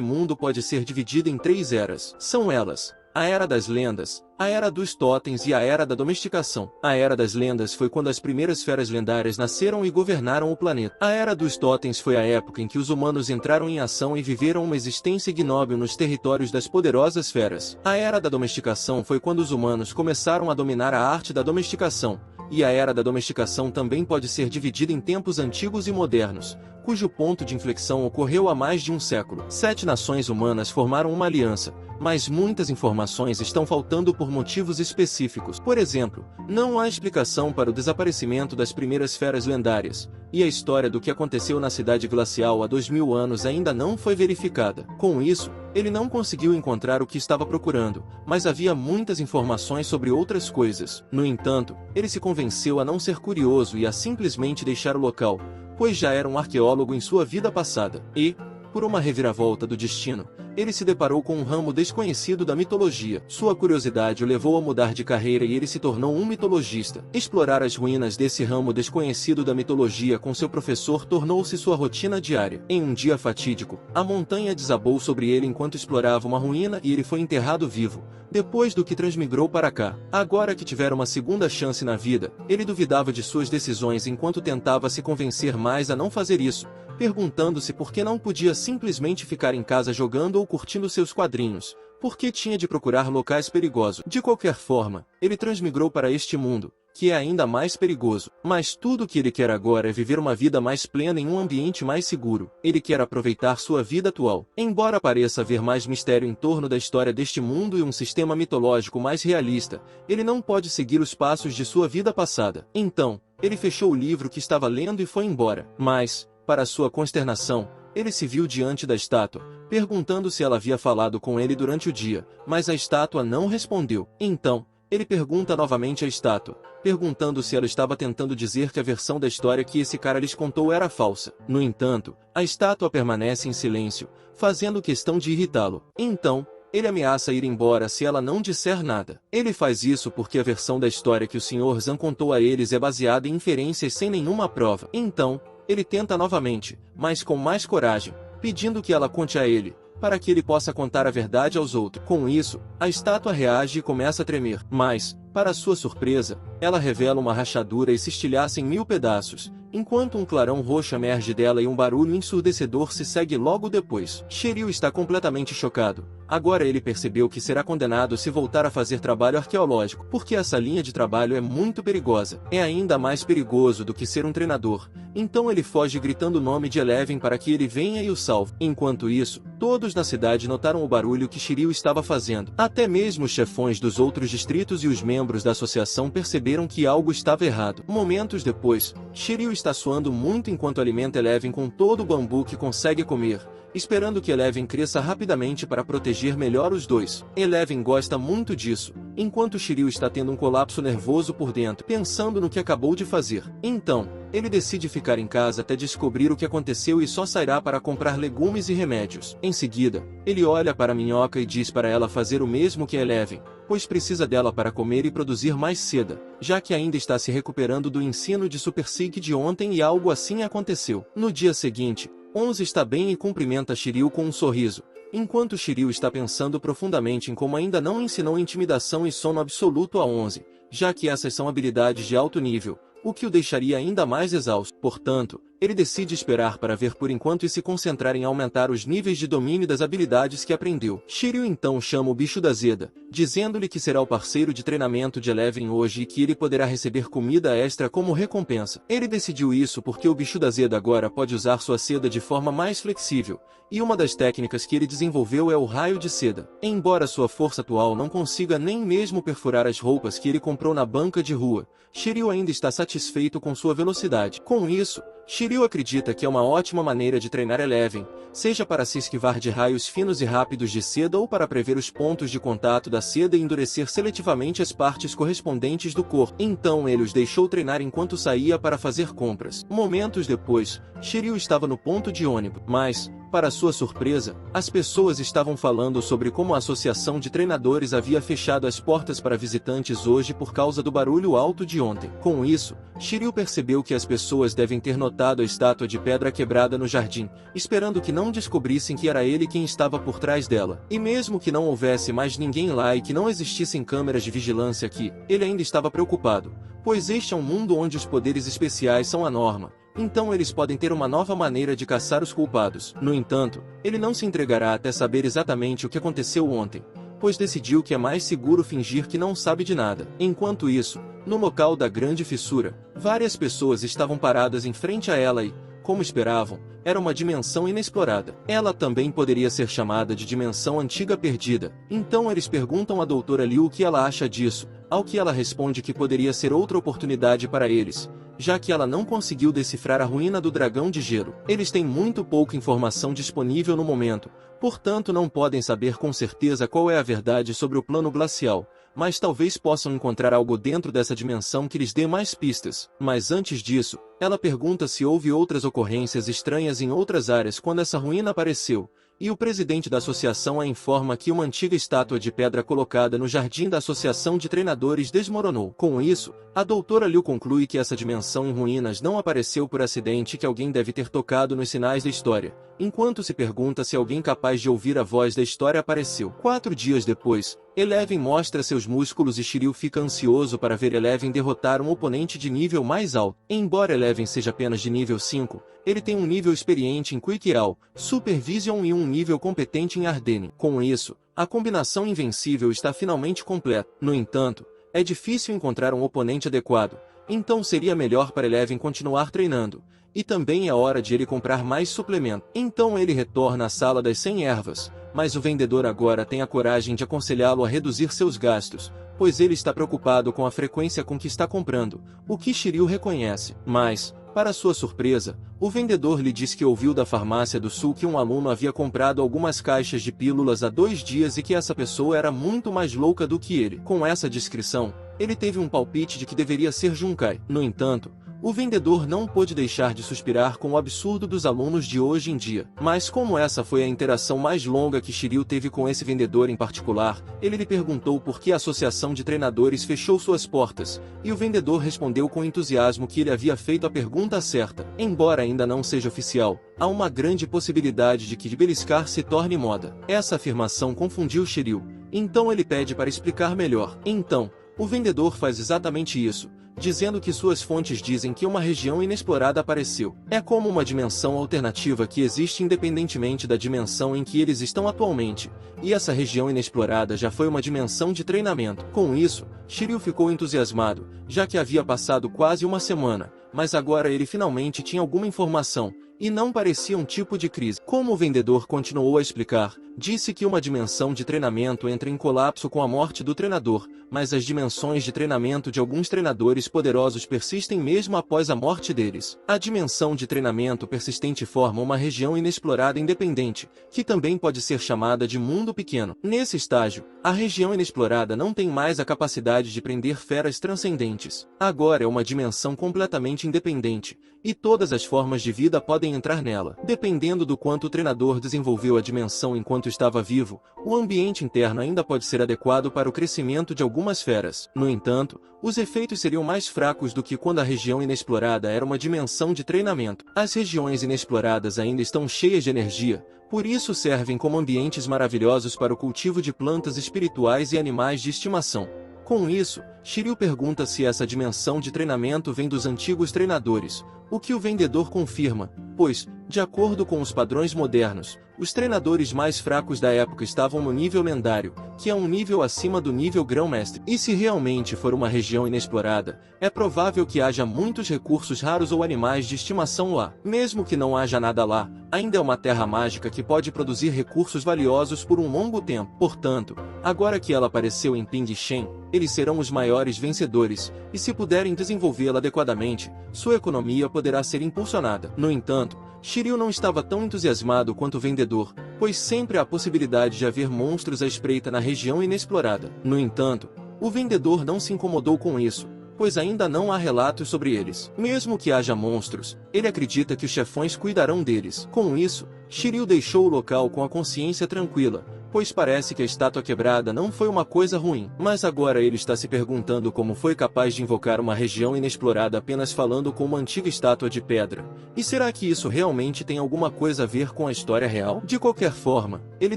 mundo pode ser dividida em 3 eras. São elas: a Era das Lendas, a Era dos Totens e a Era da Domesticação. A Era das Lendas foi quando as primeiras feras lendárias nasceram e governaram o planeta. A Era dos Totens foi a época em que os humanos entraram em ação e viveram uma existência ignóbil nos territórios das poderosas feras. A Era da Domesticação foi quando os humanos começaram a dominar a arte da domesticação. E a Era da Domesticação também pode ser dividida em tempos antigos e modernos, cujo ponto de inflexão ocorreu há mais de um século. 7 nações humanas formaram uma aliança, mas muitas informações estão faltando por motivos específicos. Por exemplo, não há explicação para o desaparecimento das primeiras feras lendárias, e a história do que aconteceu na cidade glacial há 2000 anos ainda não foi verificada. Com isso, ele não conseguiu encontrar o que estava procurando, mas havia muitas informações sobre outras coisas. No entanto, ele se convenceu a não ser curioso e a simplesmente deixar o local, pois já era um arqueólogo em sua vida passada. E, por uma reviravolta do destino, ele se deparou com um ramo desconhecido da mitologia. Sua curiosidade o levou a mudar de carreira e ele se tornou um mitologista. Explorar as ruínas desse ramo desconhecido da mitologia com seu professor tornou-se sua rotina diária. Em um dia fatídico, a montanha desabou sobre ele enquanto explorava uma ruína e ele foi enterrado vivo, depois do que transmigrou para cá. Agora que tivera uma segunda chance na vida, ele duvidava de suas decisões enquanto tentava se convencer mais a não fazer isso, perguntando-se por que não podia simplesmente ficar em casa jogando ou curtindo seus quadrinhos, por que tinha de procurar locais perigosos. De qualquer forma, ele transmigrou para este mundo, que é ainda mais perigoso. Mas tudo o que ele quer agora é viver uma vida mais plena em um ambiente mais seguro. Ele quer aproveitar sua vida atual. Embora pareça haver mais mistério em torno da história deste mundo e um sistema mitológico mais realista, ele não pode seguir os passos de sua vida passada. Então, ele fechou o livro que estava lendo e foi embora. Mas, para sua consternação, ele se viu diante da estátua, perguntando se ela havia falado com ele durante o dia, mas a estátua não respondeu. Então, ele pergunta novamente à estátua, perguntando se ela estava tentando dizer que a versão da história que esse cara lhes contou era falsa. No entanto, a estátua permanece em silêncio, fazendo questão de irritá-lo. Então, ele ameaça ir embora se ela não disser nada. Ele faz isso porque a versão da história que o Sr. Zan contou a eles é baseada em inferências sem nenhuma prova. Então, ele tenta novamente, mas com mais coragem, pedindo que ela conte a ele, para que ele possa contar a verdade aos outros. Com isso, a estátua reage e começa a tremer. Mas, para sua surpresa, ela revela uma rachadura e se estilhaça em 1000 pedaços, enquanto um clarão roxo emerge dela e um barulho ensurdecedor se segue logo depois. Shiryu está completamente chocado. Agora ele percebeu que será condenado se voltar a fazer trabalho arqueológico, porque essa linha de trabalho é muito perigosa. É ainda mais perigoso do que ser um treinador. Então ele foge gritando o nome de Eleven para que ele venha e o salve. Enquanto isso, todos na cidade notaram o barulho que Shiryu estava fazendo. Até mesmo os chefões dos outros distritos e os membros da associação perceberam que algo estava errado. Momentos depois, Shiryu está suando muito enquanto alimenta Eleven com todo o bambu que consegue comer, esperando que Eleven cresça rapidamente para proteger melhor os dois. Eleven gosta muito disso, enquanto Shiryu está tendo um colapso nervoso por dentro, pensando no que acabou de fazer. Então, ele decide ficar em casa até descobrir o que aconteceu e só sairá para comprar legumes e remédios. Em seguida, ele olha para a minhoca e diz para ela fazer o mesmo que Eleven, pois precisa dela para comer e produzir mais seda, já que ainda está se recuperando do ensino de Super Sig de ontem e algo assim aconteceu. No dia seguinte, Onze está bem e cumprimenta Shiryu com um sorriso, enquanto Shiryu está pensando profundamente em como ainda não ensinou intimidação e sono absoluto a Onze, já que essas são habilidades de alto nível, o que o deixaria ainda mais exausto. Portanto, ele decide esperar para ver por enquanto e se concentrar em aumentar os níveis de domínio das habilidades que aprendeu. Shiryu então chama o bicho da Zeda, dizendo-lhe que será o parceiro de treinamento de Eleven hoje e que ele poderá receber comida extra como recompensa. Ele decidiu isso porque o bicho da Zeda agora pode usar sua seda de forma mais flexível, e uma das técnicas que ele desenvolveu é o raio de seda. Embora sua força atual não consiga nem mesmo perfurar as roupas que ele comprou na banca de rua, Shiryu ainda está satisfeito com sua velocidade. Com isso, Shiryu acredita que é uma ótima maneira de treinar Eleven, seja para se esquivar de raios finos e rápidos de seda ou para prever os pontos de contato da seda e endurecer seletivamente as partes correspondentes do corpo. Então ele os deixou treinar enquanto saía para fazer compras. Momentos depois, Shiryu estava no ponto de ônibus, mas, para sua surpresa, as pessoas estavam falando sobre como a associação de treinadores havia fechado as portas para visitantes hoje por causa do barulho alto de ontem. Com isso, Shiryu percebeu que as pessoas devem ter notado a estátua de pedra quebrada no jardim, esperando que não descobrissem que era ele quem estava por trás dela. E mesmo que não houvesse mais ninguém lá e que não existissem câmeras de vigilância aqui, ele ainda estava preocupado, pois este é um mundo onde os poderes especiais são a norma. Então eles podem ter uma nova maneira de caçar os culpados. No entanto, ele não se entregará até saber exatamente o que aconteceu ontem, pois decidiu que é mais seguro fingir que não sabe de nada. Enquanto isso, no local da grande fissura, várias pessoas estavam paradas em frente a ela e, como esperavam, era uma dimensão inexplorada. Ela também poderia ser chamada de dimensão antiga perdida. Então eles perguntam à doutora Liu o que ela acha disso, ao que ela responde que poderia ser outra oportunidade para eles, já que ela não conseguiu decifrar a ruína do dragão de gelo. Eles têm muito pouca informação disponível no momento, portanto não podem saber com certeza qual é a verdade sobre o plano glacial, mas talvez possam encontrar algo dentro dessa dimensão que lhes dê mais pistas. Mas antes disso, ela pergunta se houve outras ocorrências estranhas em outras áreas quando essa ruína apareceu, e o presidente da associação a informa que uma antiga estátua de pedra colocada no jardim da associação de treinadores desmoronou. Com isso, a doutora Liu conclui que essa dimensão em ruínas não apareceu por acidente e que alguém deve ter tocado nos sinais da história, enquanto se pergunta se alguém capaz de ouvir a voz da história apareceu. 4 dias depois, Eleven mostra seus músculos e Shiryu fica ansioso para ver Eleven derrotar um oponente de nível mais alto. Embora Eleven seja apenas de nível 5, ele tem um nível experiente em Quick All, Super Vision e um nível competente em Ardenne. Com isso, a combinação invencível está finalmente completa. No entanto, é difícil encontrar um oponente adequado, então seria melhor para Eleven continuar treinando. E também é hora de ele comprar mais suplemento. Então ele retorna à sala das 100 ervas, mas o vendedor agora tem a coragem de aconselhá-lo a reduzir seus gastos, pois ele está preocupado com a frequência com que está comprando, o que Shiryu reconhece. Mas, para sua surpresa, o vendedor lhe diz que ouviu da farmácia do sul que um aluno havia comprado algumas caixas de pílulas há 2 dias e que essa pessoa era muito mais louca do que ele. Com essa descrição, ele teve um palpite de que deveria ser Junkai. No entanto, o vendedor não pôde deixar de suspirar com o absurdo dos alunos de hoje em dia. Mas como essa foi a interação mais longa que Shiryu teve com esse vendedor em particular, ele lhe perguntou por que a associação de treinadores fechou suas portas, e o vendedor respondeu com entusiasmo que ele havia feito a pergunta certa. Embora ainda não seja oficial, há uma grande possibilidade de que beliscar se torne moda. Essa afirmação confundiu Shiryu, então ele pede para explicar melhor. Então, o vendedor faz exatamente isso, dizendo que suas fontes dizem que uma região inexplorada apareceu. É como uma dimensão alternativa que existe independentemente da dimensão em que eles estão atualmente, e essa região inexplorada já foi uma dimensão de treinamento. Com isso, Shiryu ficou entusiasmado, já que havia passado quase uma semana, mas agora ele finalmente tinha alguma informação, e não parecia um tipo de crise. Como o vendedor continuou a explicar, disse que uma dimensão de treinamento entra em colapso com a morte do treinador, mas as dimensões de treinamento de alguns treinadores poderosos persistem mesmo após a morte deles. A dimensão de treinamento persistente forma uma região inexplorada independente, que também pode ser chamada de mundo pequeno. Nesse estágio, a região inexplorada não tem mais a capacidade de prender feras transcendentes. Agora é uma dimensão completamente independente, e todas as formas de vida podem entrar nela. Dependendo do quanto o treinador desenvolveu a dimensão enquanto estava vivo, o ambiente interno ainda pode ser adequado para o crescimento de algumas feras. No entanto, os efeitos seriam mais fracos do que quando a região inexplorada era uma dimensão de treinamento. As regiões inexploradas ainda estão cheias de energia, por isso servem como ambientes maravilhosos para o cultivo de plantas espirituais e animais de estimação. Com isso, Shiryu pergunta se essa dimensão de treinamento vem dos antigos treinadores, o que o vendedor confirma, pois, de acordo com os padrões modernos, os treinadores mais fracos da época estavam no nível lendário, que é um nível acima do nível grão-mestre. E se realmente for uma região inexplorada, é provável que haja muitos recursos raros ou animais de estimação lá. Mesmo que não haja nada lá, ainda é uma terra mágica que pode produzir recursos valiosos por um longo tempo. Portanto, agora que ela apareceu em Ping Shen, eles serão os maiores vencedores, e se puderem desenvolvê-la adequadamente, sua economia poderá ser impulsionada. No entanto, Shiryu não estava tão entusiasmado quanto o vendedor, pois sempre há a possibilidade de haver monstros à espreita na região inexplorada. No entanto, o vendedor não se incomodou com isso, pois ainda não há relatos sobre eles. Mesmo que haja monstros, ele acredita que os chefões cuidarão deles. Com isso, Shiryu deixou o local com a consciência tranquila, pois parece que a estátua quebrada não foi uma coisa ruim. Mas agora ele está se perguntando como foi capaz de invocar uma região inexplorada apenas falando com uma antiga estátua de pedra. E será que isso realmente tem alguma coisa a ver com a história real? De qualquer forma, ele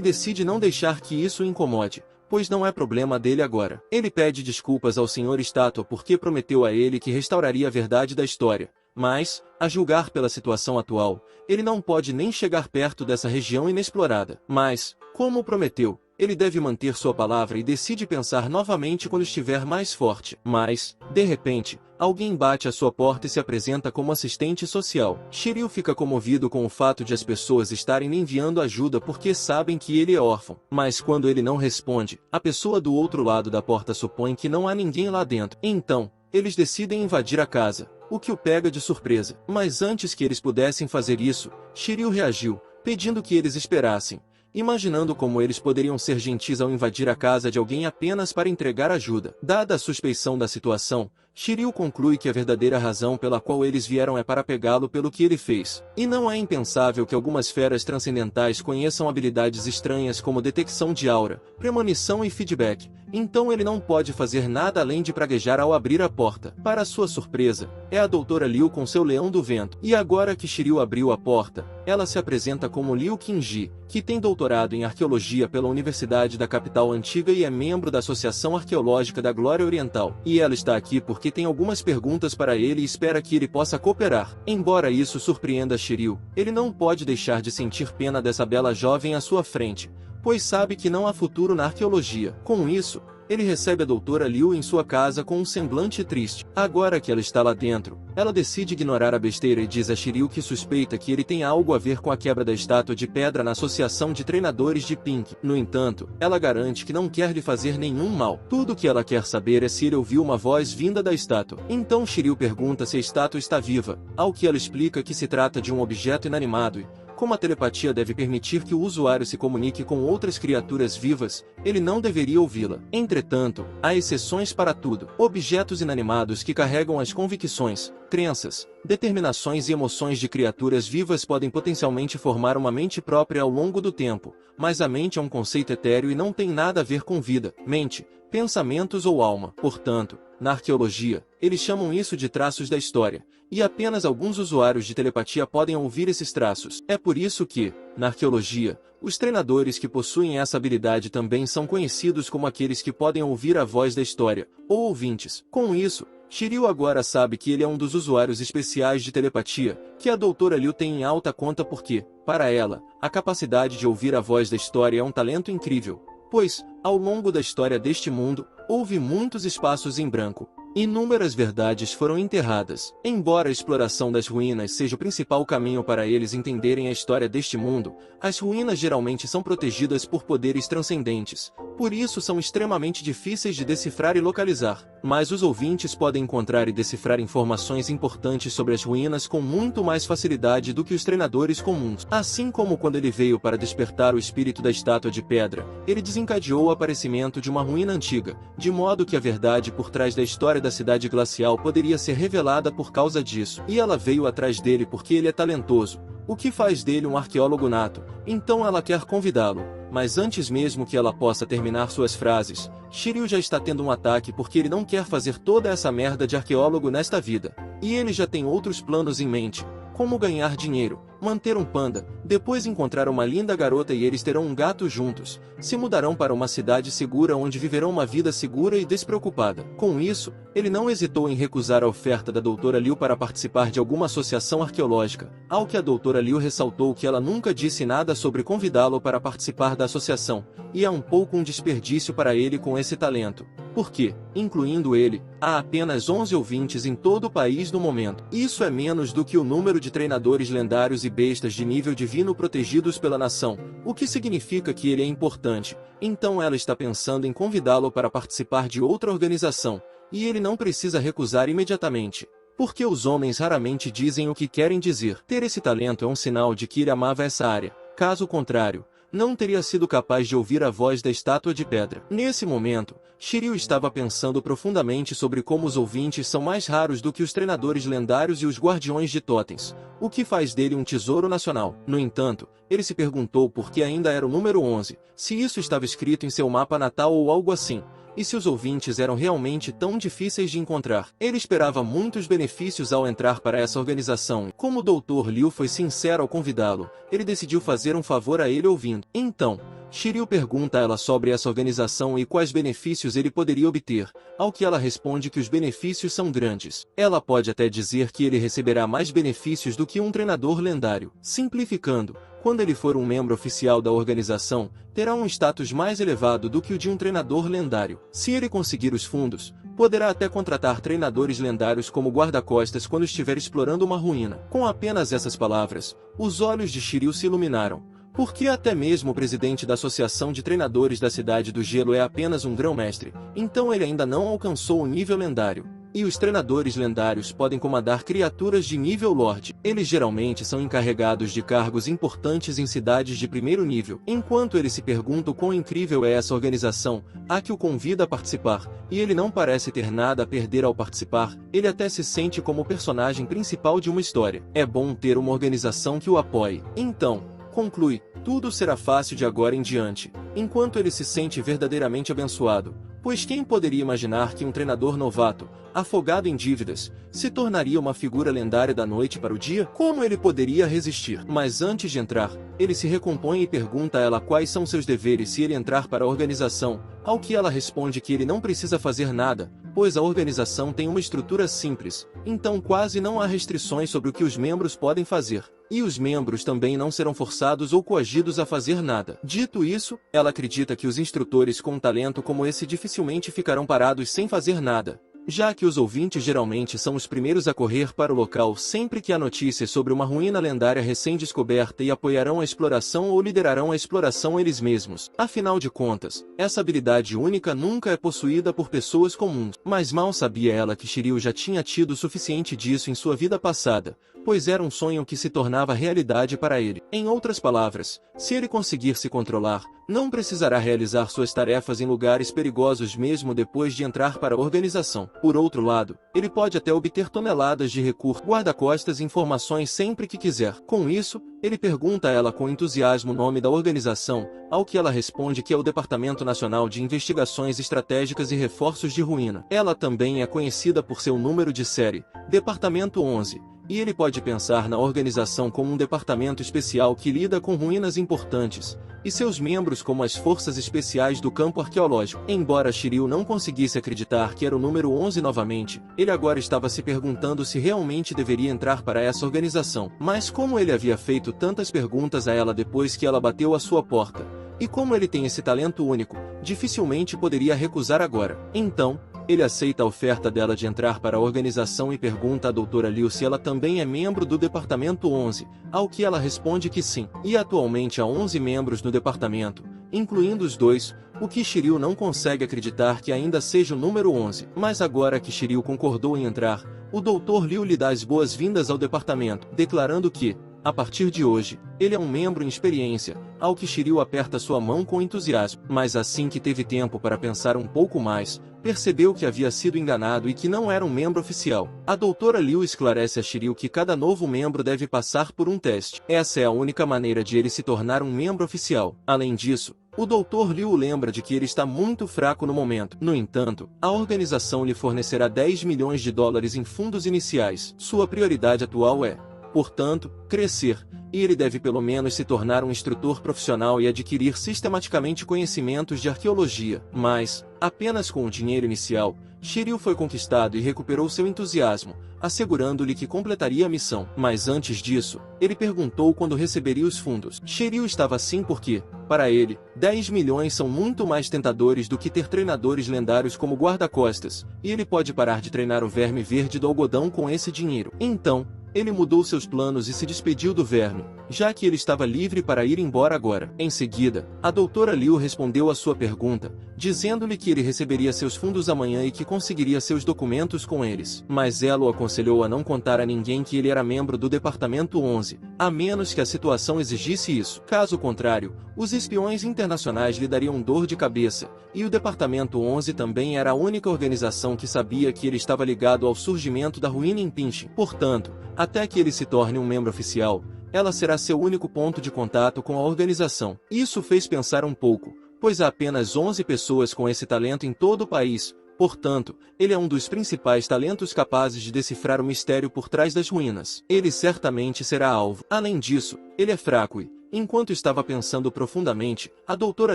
decide não deixar que isso o incomode, pois não é problema dele agora. Ele pede desculpas ao Senhor Estátua porque prometeu a ele que restauraria a verdade da história. Mas, a julgar pela situação atual, ele não pode nem chegar perto dessa região inexplorada. Mas, como prometeu, ele deve manter sua palavra e decide pensar novamente quando estiver mais forte. Mas, de repente, alguém bate à sua porta e se apresenta como assistente social. Shiryu fica comovido com o fato de as pessoas estarem lhe enviando ajuda porque sabem que ele é órfão. Mas quando ele não responde, a pessoa do outro lado da porta supõe que não há ninguém lá dentro. Então, eles decidem invadir a casa, o que o pega de surpresa. Mas antes que eles pudessem fazer isso, Shiryu reagiu, pedindo que eles esperassem, imaginando como eles poderiam ser gentis ao invadir a casa de alguém apenas para entregar ajuda. Dada a suspeição da situação, Shiryu conclui que a verdadeira razão pela qual eles vieram é para pegá-lo pelo que ele fez. E não é impensável que algumas feras transcendentais conheçam habilidades estranhas como detecção de aura, premonição e feedback. Então ele não pode fazer nada além de praguejar ao abrir a porta. Para sua surpresa, é a Doutora Liu com seu leão do vento. E agora que Shiryu abriu a porta, ela se apresenta como Liu Qingji, que tem doutorado em arqueologia pela Universidade da Capital Antiga e é membro da Associação Arqueológica da Glória Oriental. E ela está aqui porque tem algumas perguntas para ele e espera que ele possa cooperar. Embora isso surpreenda Shiryu, ele não pode deixar de sentir pena dessa bela jovem à sua frente, pois sabe que não há futuro na arqueologia. Com isso, ele recebe a Doutora Liu em sua casa com um semblante triste. Agora que ela está lá dentro, ela decide ignorar a besteira e diz a Shiryu que suspeita que ele tem algo a ver com a quebra da estátua de pedra na Associação de Treinadores de Pink. No entanto, ela garante que não quer lhe fazer nenhum mal. Tudo o que ela quer saber é se ele ouviu uma voz vinda da estátua. Então Shiryu pergunta se a estátua está viva, ao que ela explica que se trata de um objeto inanimado e, como a telepatia deve permitir que o usuário se comunique com outras criaturas vivas, ele não deveria ouvi-la. Entretanto, há exceções para tudo. Objetos inanimados que carregam as convicções, crenças, determinações e emoções de criaturas vivas podem potencialmente formar uma mente própria ao longo do tempo, mas a mente é um conceito etéreo e não tem nada a ver com vida, mente, pensamentos ou alma. Portanto, na arqueologia, eles chamam isso de traços da história, e apenas alguns usuários de telepatia podem ouvir esses traços. É por isso que, na arqueologia, os treinadores que possuem essa habilidade também são conhecidos como aqueles que podem ouvir a voz da história, ou ouvintes. Com isso, Shiryu agora sabe que ele é um dos usuários especiais de telepatia, que a Doutora Liu tem em alta conta porque, para ela, a capacidade de ouvir a voz da história é um talento incrível. Pois, ao longo da história deste mundo, houve muitos espaços em branco. Inúmeras verdades foram enterradas. Embora a exploração das ruínas seja o principal caminho para eles entenderem a história deste mundo, as ruínas geralmente são protegidas por poderes transcendentes. Por isso são extremamente difíceis de decifrar e localizar. Mas os ouvintes podem encontrar e decifrar informações importantes sobre as ruínas com muito mais facilidade do que os treinadores comuns. Assim como quando ele veio para despertar o espírito da estátua de pedra, ele desencadeou o aparecimento de uma ruína antiga, de modo que a verdade por trás da história da cidade glacial poderia ser revelada por causa disso. E ela veio atrás dele porque ele é talentoso, o que faz dele um arqueólogo nato. Então ela quer convidá-lo. Mas antes mesmo que ela possa terminar suas frases, Shiryu já está tendo um ataque porque ele não quer fazer toda essa merda de arqueólogo nesta vida. E ele já tem outros planos em mente, como ganhar dinheiro, manter um panda, depois encontrar uma linda garota e eles terão um gato juntos, se mudarão para uma cidade segura onde viverão uma vida segura e despreocupada. Com isso, ele não hesitou em recusar a oferta da Doutora Liu para participar de alguma associação arqueológica, ao que a Doutora Liu ressaltou que ela nunca disse nada sobre convidá-lo para participar da associação, e é um pouco um desperdício para ele com esse talento. Porque, incluindo ele, há apenas 11 ouvintes em todo o país no momento. Isso é menos do que o número de treinadores lendários e bestas de nível divino protegidos pela nação, o que significa que ele é importante. Então ela está pensando em convidá-lo para participar de outra organização, e ele não precisa recusar imediatamente. Porque os homens raramente dizem o que querem dizer. Ter esse talento é um sinal de que ele amava essa área. Caso contrário, não teria sido capaz de ouvir a voz da estátua de pedra. Nesse momento, Shiryu estava pensando profundamente sobre como os ouvintes são mais raros do que os treinadores lendários e os guardiões de totens, o que faz dele um tesouro nacional. No entanto, ele se perguntou por que ainda era o número 11, se isso estava escrito em seu mapa natal ou algo assim. E se os ouvintes eram realmente tão difíceis de encontrar? Ele esperava muitos benefícios ao entrar para essa organização. Como o Dr. Liu foi sincero ao convidá-lo, ele decidiu fazer um favor a ele ouvindo. Então, Shiryu pergunta a ela sobre essa organização e quais benefícios ele poderia obter, ao que ela responde que os benefícios são grandes. Ela pode até dizer que ele receberá mais benefícios do que um treinador lendário. Simplificando, Quando ele for um membro oficial da organização, terá um status mais elevado do que o de um treinador lendário. Se ele conseguir os fundos, poderá até contratar treinadores lendários como guarda-costas quando estiver explorando uma ruína. Com apenas essas palavras, os olhos de Shiryu se iluminaram. Porque até mesmo o presidente da Associação de Treinadores da Cidade do Gelo é apenas um grão-mestre, então ele ainda não alcançou o nível lendário. E os treinadores lendários podem comandar criaturas de nível Lorde. Eles geralmente são encarregados de cargos importantes em cidades de primeiro nível. Enquanto ele se pergunta o quão incrível é essa organização, a que o convida a participar, e ele não parece ter nada a perder ao participar, ele até se sente como o personagem principal de uma história. É bom ter uma organização que o apoie. Então, conclui, tudo será fácil de agora em diante, enquanto ele se sente verdadeiramente abençoado. Pois quem poderia imaginar que um treinador novato, afogado em dívidas, se tornaria uma figura lendária da noite para o dia? Como ele poderia resistir? Mas antes de entrar, ele se recompõe e pergunta a ela quais são seus deveres se ele entrar para a organização, ao que ela responde que ele não precisa fazer nada, pois a organização tem uma estrutura simples, então quase não há restrições sobre o que os membros podem fazer. E os membros também não serão forçados ou coagidos a fazer nada. Dito isso, ela acredita que os instrutores com um talento como esse dificilmente ficarão parados sem fazer nada, já que os ouvintes geralmente são os primeiros a correr para o local sempre que há notícias sobre uma ruína lendária recém-descoberta e apoiarão a exploração ou liderarão a exploração eles mesmos. Afinal de contas, essa habilidade única nunca é possuída por pessoas comuns. Mas mal sabia ela que Shiryu já tinha tido o suficiente disso em sua vida passada, pois era um sonho que se tornava realidade para ele. Em outras palavras, se ele conseguir se controlar, não precisará realizar suas tarefas em lugares perigosos mesmo depois de entrar para a organização. Por outro lado, ele pode até obter toneladas de recursos, guarda-costas e informações sempre que quiser. Com isso, ele pergunta a ela com entusiasmo o nome da organização, ao que ela responde que é o Departamento Nacional de Investigações Estratégicas e Reforços de Ruína. Ela também é conhecida por seu número de série, Departamento 11. E ele pode pensar na organização como um departamento especial que lida com ruínas importantes, e seus membros como as forças especiais do campo arqueológico. Embora Shiryu não conseguisse acreditar que era o número 11 novamente, ele agora estava se perguntando se realmente deveria entrar para essa organização. Mas como ele havia feito tantas perguntas a ela depois que ela bateu à sua porta, e como ele tem esse talento único, dificilmente poderia recusar agora. Então, ele aceita a oferta dela de entrar para a organização e pergunta à doutora Liu se ela também é membro do Departamento 11, ao que ela responde que sim. E atualmente há 11 membros no departamento, incluindo os dois, o que Shiryu não consegue acreditar que ainda seja o número 11. Mas agora que Shiryu concordou em entrar, o Dr. Liu lhe dá as boas-vindas ao departamento, declarando que, a partir de hoje, ele é um membro em experiência, ao que Shiryu aperta sua mão com entusiasmo. Mas assim que teve tempo para pensar um pouco mais, percebeu que havia sido enganado e que não era um membro oficial. A doutora Liu esclarece a Shiryu que cada novo membro deve passar por um teste. Essa é a única maneira de ele se tornar um membro oficial. Além disso, o Dr. Liu lembra de que ele está muito fraco no momento. No entanto, a organização lhe fornecerá 10 milhões de dólares em fundos iniciais. Sua prioridade atual é, portanto, crescer, e ele deve pelo menos se tornar um instrutor profissional e adquirir sistematicamente conhecimentos de arqueologia. Mas, apenas com o dinheiro inicial, Shiryu foi conquistado e recuperou seu entusiasmo, assegurando-lhe que completaria a missão. Mas antes disso, ele perguntou quando receberia os fundos. Shiryu estava assim porque, para ele, 10 milhões são muito mais tentadores do que ter treinadores lendários como guarda-costas, e ele pode parar de treinar o verme verde do algodão com esse dinheiro. Então, ele mudou seus planos e se despediu do verme, já que ele estava livre para ir embora agora. Em seguida, a doutora Liu respondeu à sua pergunta, dizendo-lhe que ele receberia seus fundos amanhã e que conseguiria seus documentos com eles. Mas ela o aconselhou a não contar a ninguém que ele era membro do Departamento 11, a menos que a situação exigisse isso. Caso contrário, os espiões internacionais lhe dariam dor de cabeça, e o Departamento 11 também era a única organização que sabia que ele estava ligado ao surgimento da ruína em Pinshin. Portanto, até que ele se torne um membro oficial, ela será seu único ponto de contato com a organização. Isso fez pensar um pouco, pois há apenas 11 pessoas com esse talento em todo o país, portanto, ele é um dos principais talentos capazes de decifrar o mistério por trás das ruínas. Ele certamente será alvo. Além disso, ele é fraco e, enquanto estava pensando profundamente, a doutora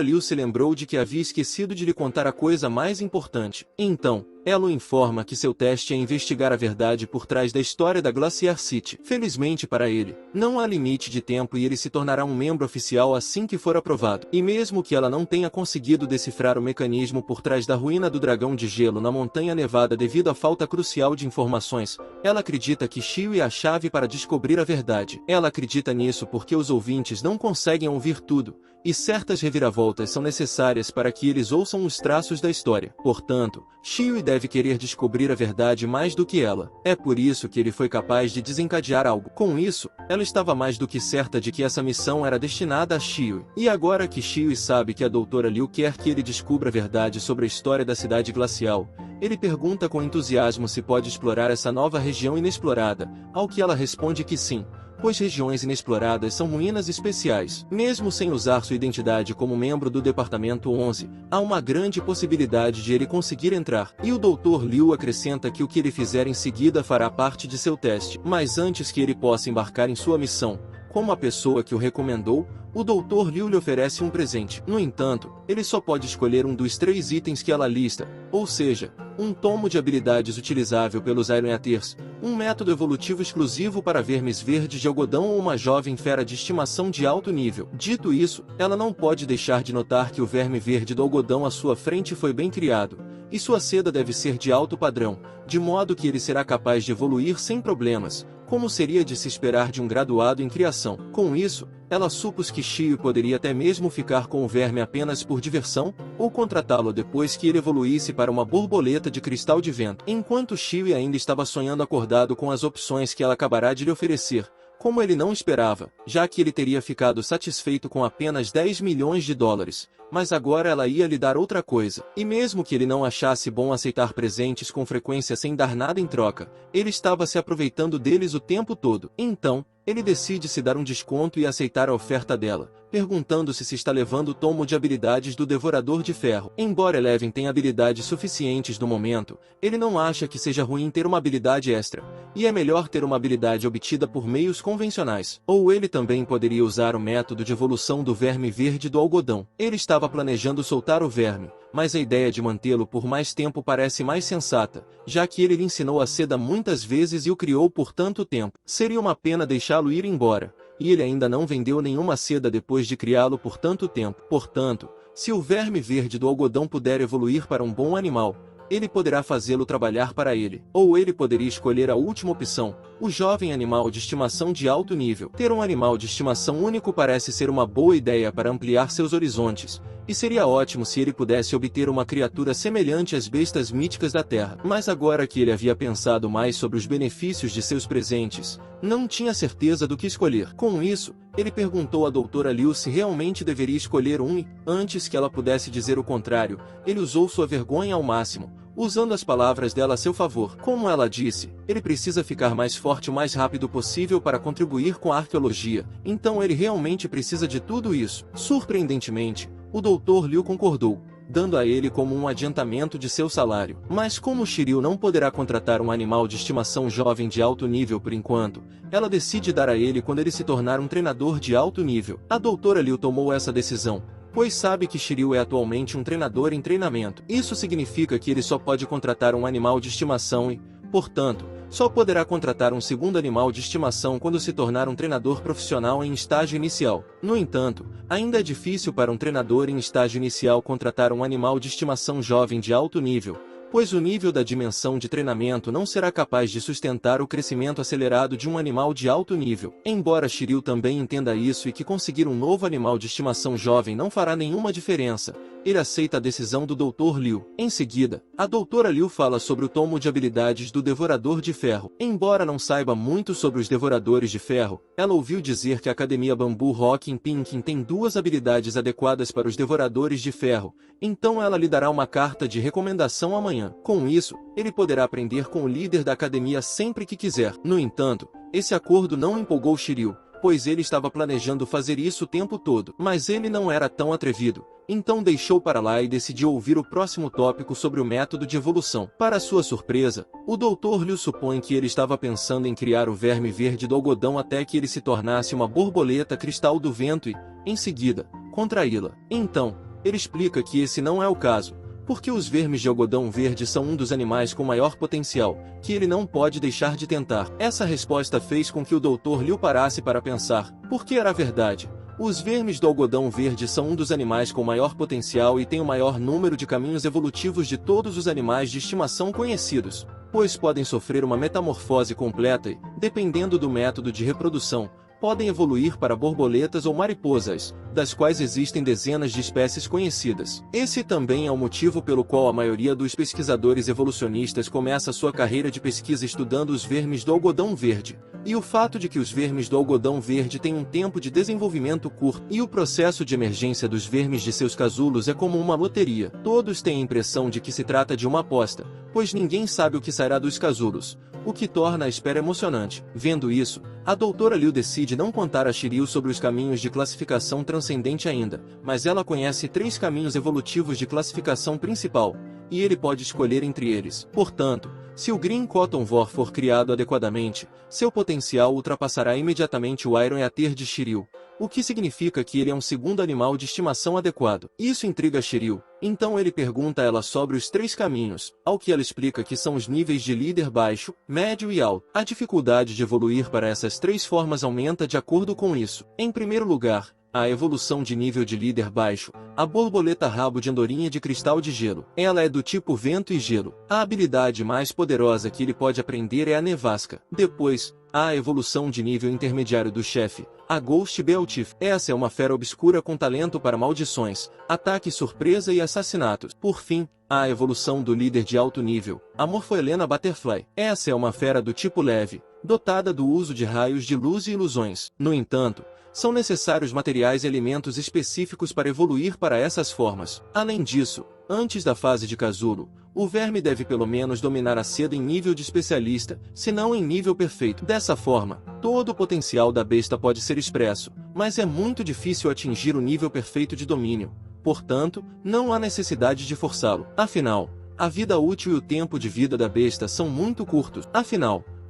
Liu se lembrou de que havia esquecido de lhe contar a coisa mais importante. Então, ela o informa que seu teste é investigar a verdade por trás da história da Glacier City. Felizmente para ele, não há limite de tempo e ele se tornará um membro oficial assim que for aprovado. E mesmo que ela não tenha conseguido decifrar o mecanismo por trás da ruína do dragão de gelo na Montanha Nevada devido à falta crucial de informações, ela acredita que Shio é a chave para descobrir a verdade. Ela acredita nisso porque os ouvintes não conseguem ouvir tudo, e certas reviravoltas são necessárias para que eles ouçam os traços da história. Portanto, Shio deve querer descobrir a verdade mais do que ela. É por isso que ele foi capaz de desencadear algo. Com isso, ela estava mais do que certa de que essa missão era destinada a Shio. E agora que Shio sabe que a doutora Liu quer que ele descubra a verdade sobre a história da cidade glacial, ele pergunta com entusiasmo se pode explorar essa nova região inexplorada, ao que ela responde que sim, pois regiões inexploradas são ruínas especiais. Mesmo sem usar sua identidade como membro do Departamento 11, há uma grande possibilidade de ele conseguir entrar. E o Dr. Liu acrescenta que o que ele fizer em seguida fará parte de seu teste. Mas antes que ele possa embarcar em sua missão, como a pessoa que o recomendou, o Dr. Liu lhe oferece um presente. No entanto, ele só pode escolher um dos 3 itens que ela lista, ou seja, um tomo de habilidades utilizável pelos Ironhitters, um método evolutivo exclusivo para vermes verdes de algodão ou uma jovem fera de estimação de alto nível. Dito isso, ela não pode deixar de notar que o verme verde do algodão à sua frente foi bem criado, e sua seda deve ser de alto padrão, de modo que ele será capaz de evoluir sem problemas, como seria de se esperar de um graduado em criação. Com isso, ela supôs que Shio poderia até mesmo ficar com o verme apenas por diversão, ou contratá-lo depois que ele evoluísse para uma borboleta de cristal de vento. Enquanto Shio ainda estava sonhando acordado com as opções que ela acabará de lhe oferecer, como ele não esperava, já que ele teria ficado satisfeito com apenas 10 milhões de dólares, mas agora ela ia lhe dar outra coisa. E mesmo que ele não achasse bom aceitar presentes com frequência sem dar nada em troca, ele estava se aproveitando deles o tempo todo. Então, ele decide se dar um desconto e aceitar a oferta dela, perguntando-se se está levando o tomo de habilidades do Devorador de Ferro. Embora Eleven tenha habilidades suficientes no momento, ele não acha que seja ruim ter uma habilidade extra, e é melhor ter uma habilidade obtida por meios convencionais. Ou ele também poderia usar o método de evolução do verme verde do algodão. Ele estava planejando soltar o verme, mas a ideia de mantê-lo por mais tempo parece mais sensata, já que ele lhe ensinou a seda muitas vezes e o criou por tanto tempo. Seria uma pena deixá-lo ir embora, e ele ainda não vendeu nenhuma seda depois de criá-lo por tanto tempo. Portanto, se o verme verde do algodão puder evoluir para um bom animal, ele poderá fazê-lo trabalhar para ele. Ou ele poderia escolher a última opção, o jovem animal de estimação de alto nível. Ter um animal de estimação único parece ser uma boa ideia para ampliar seus horizontes, e seria ótimo se ele pudesse obter uma criatura semelhante às bestas míticas da Terra. Mas agora que ele havia pensado mais sobre os benefícios de seus presentes, não tinha certeza do que escolher. Com isso, ele perguntou à doutora Liu se realmente deveria escolher um e, antes que ela pudesse dizer o contrário, ele usou sua vergonha ao máximo, usando as palavras dela a seu favor. Como ela disse, ele precisa ficar mais forte o mais rápido possível para contribuir com a arqueologia, então ele realmente precisa de tudo isso. Surpreendentemente, o Dr. Liu concordou, dando a ele como um adiantamento de seu salário. Mas como Shiryu não poderá contratar um animal de estimação jovem de alto nível por enquanto, ela decide dar a ele quando ele se tornar um treinador de alto nível. A doutora Liu tomou essa decisão, pois sabe que Shiryu é atualmente um treinador em treinamento. Isso significa que ele só pode contratar um animal de estimação e, portanto, só poderá contratar um segundo animal de estimação quando se tornar um treinador profissional em estágio inicial. No entanto, ainda é difícil para um treinador em estágio inicial contratar um animal de estimação jovem de alto nível, pois o nível da dimensão de treinamento não será capaz de sustentar o crescimento acelerado de um animal de alto nível. Embora Shiryu também entenda isso e que conseguir um novo animal de estimação jovem não fará nenhuma diferença, ele aceita a decisão do Dr. Liu. Em seguida, a doutora Liu fala sobre o tomo de habilidades do Devorador de Ferro. Embora não saiba muito sobre os Devoradores de Ferro, ela ouviu dizer que a Academia Bambu Rock em Pinkin tem 2 habilidades adequadas para os Devoradores de Ferro, então ela lhe dará uma carta de recomendação amanhã. Com isso, ele poderá aprender com o líder da academia sempre que quiser. No entanto, esse acordo não empolgou Shiryu, pois ele estava planejando fazer isso o tempo todo. Mas ele não era tão atrevido, então deixou para lá e decidiu ouvir o próximo tópico sobre o método de evolução. Para sua surpresa, o Dr. Liu supõe que ele estava pensando em criar o verme verde do algodão até que ele se tornasse uma borboleta cristal do vento e, em seguida, contraí-la. Então, ele explica que esse não é o caso, Porque os vermes de algodão verde são um dos animais com maior potencial, que ele não pode deixar de tentar. Essa resposta fez com que o Dr. Liu parasse para pensar, porque era verdade. Os vermes do algodão verde são um dos animais com maior potencial e têm o maior número de caminhos evolutivos de todos os animais de estimação conhecidos, pois podem sofrer uma metamorfose completa e, dependendo do método de reprodução, podem evoluir para borboletas ou mariposas, das quais existem dezenas de espécies conhecidas. Esse também é o motivo pelo qual a maioria dos pesquisadores evolucionistas começa sua carreira de pesquisa estudando os vermes do algodão verde. E o fato de que os vermes do algodão verde têm um tempo de desenvolvimento curto e o processo de emergência dos vermes de seus casulos é como uma loteria. Todos têm a impressão de que se trata de uma aposta, pois ninguém sabe o que sairá dos casulos, o que torna a espera emocionante. Vendo isso, a doutora Liu decide não contar a Shiryu sobre os caminhos de classificação transcendente ainda, mas ela conhece 3 caminhos evolutivos de classificação principal, e ele pode escolher entre eles. Portanto, se o Green Cotton Vor for criado adequadamente, seu potencial ultrapassará imediatamente o Iron Ether de Shiryu, o que significa que ele é um segundo animal de estimação adequado. Isso intriga Shiryu, então ele pergunta a ela sobre os 3 caminhos, ao que ela explica que são os níveis de líder baixo, médio e alto. A dificuldade de evoluir para essas 3 formas aumenta de acordo com isso. Em primeiro lugar, a evolução de nível de líder baixo, a borboleta rabo de andorinha de cristal de gelo. Ela é do tipo vento e gelo. A habilidade mais poderosa que ele pode aprender é a nevasca. Depois, há a evolução de nível intermediário do chefe, a Ghost Beltif. Essa é uma fera obscura com talento para maldições, ataque surpresa e assassinatos. Por fim, há a evolução do líder de alto nível, a Morphoelena Butterfly. Essa é uma fera do tipo leve, dotada do uso de raios de luz e ilusões. No entanto, são necessários materiais e elementos específicos para evoluir para essas formas. Além disso, antes da fase de casulo, o verme deve pelo menos dominar a seda em nível de especialista, se não em nível perfeito. Dessa forma, todo o potencial da besta pode ser expresso, mas é muito difícil atingir o nível perfeito de domínio. Portanto, não há necessidade de forçá-lo. Afinal, a vida útil e o tempo de vida da besta são muito curtos.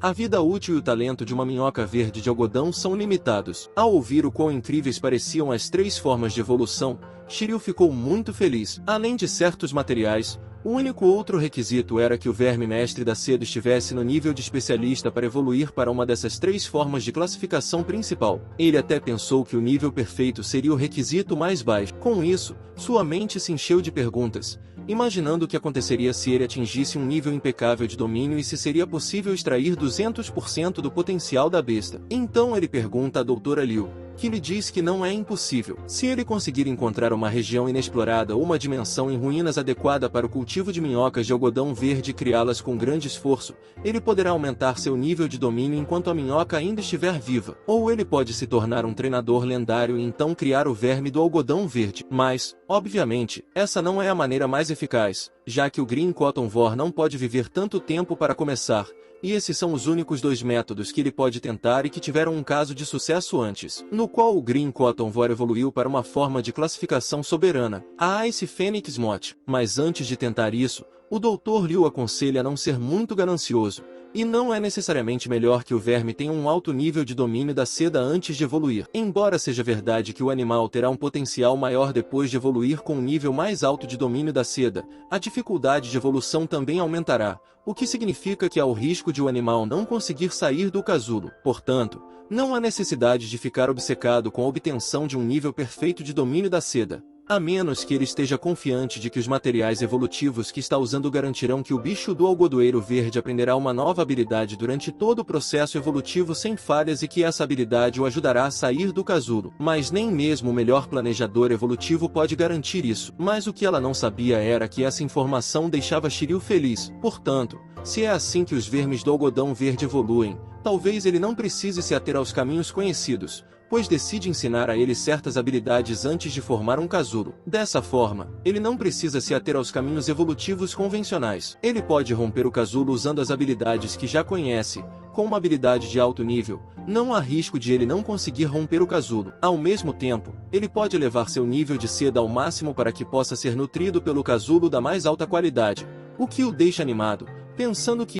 A vida útil e o talento de uma minhoca verde de algodão são limitados. Ao ouvir o quão incríveis pareciam as 3 formas de evolução, Shiryu ficou muito feliz. Além de certos materiais, o único outro requisito era que o verme mestre da seda estivesse no nível de especialista para evoluir para uma dessas 3 formas de classificação principal. Ele até pensou que o nível perfeito seria o requisito mais baixo. Com isso, sua mente se encheu de perguntas, imaginando o que aconteceria se ele atingisse um nível impecável de domínio e se seria possível extrair 200% do potencial da besta. Então ele pergunta à doutora Liu, que lhe diz que não é impossível. Se ele conseguir encontrar uma região inexplorada ou uma dimensão em ruínas adequada para o cultivo de minhocas de algodão verde e criá-las com grande esforço, ele poderá aumentar seu nível de domínio enquanto a minhoca ainda estiver viva. Ou ele pode se tornar um treinador lendário e então criar o verme do algodão verde. Mas, obviamente, essa não é a maneira mais eficaz, já que o Green Cotton Vor não pode viver tanto tempo para começar, e esses são os únicos 2 métodos que ele pode tentar e que tiveram um caso de sucesso antes, no qual o Green Cotton Vor evoluiu para uma forma de classificação soberana, a Ice Phoenix Moth. Mas antes de tentar isso, o Dr. Liu aconselha a não ser muito ganancioso, e não é necessariamente melhor que o verme tenha um alto nível de domínio da seda antes de evoluir. Embora seja verdade que o animal terá um potencial maior depois de evoluir com um nível mais alto de domínio da seda, a dificuldade de evolução também aumentará, o que significa que há o risco de o animal não conseguir sair do casulo. Portanto, não há necessidade de ficar obcecado com a obtenção de um nível perfeito de domínio da seda, a menos que ele esteja confiante de que os materiais evolutivos que está usando garantirão que o bicho do algodoeiro verde aprenderá uma nova habilidade durante todo o processo evolutivo sem falhas e que essa habilidade o ajudará a sair do casulo. Mas nem mesmo o melhor planejador evolutivo pode garantir isso. Mas o que ela não sabia era que essa informação deixava Shiryu feliz. Portanto, se é assim que os vermes do algodão verde evoluem, talvez ele não precise se ater aos caminhos conhecidos, pois decide ensinar a ele certas habilidades antes de formar um casulo. Dessa forma, ele não precisa se ater aos caminhos evolutivos convencionais. Ele pode romper o casulo usando as habilidades que já conhece. Com uma habilidade de alto nível, não há risco de ele não conseguir romper o casulo. Ao mesmo tempo, ele pode elevar seu nível de seda ao máximo para que possa ser nutrido pelo casulo da mais alta qualidade, o que o deixa animado, pensando que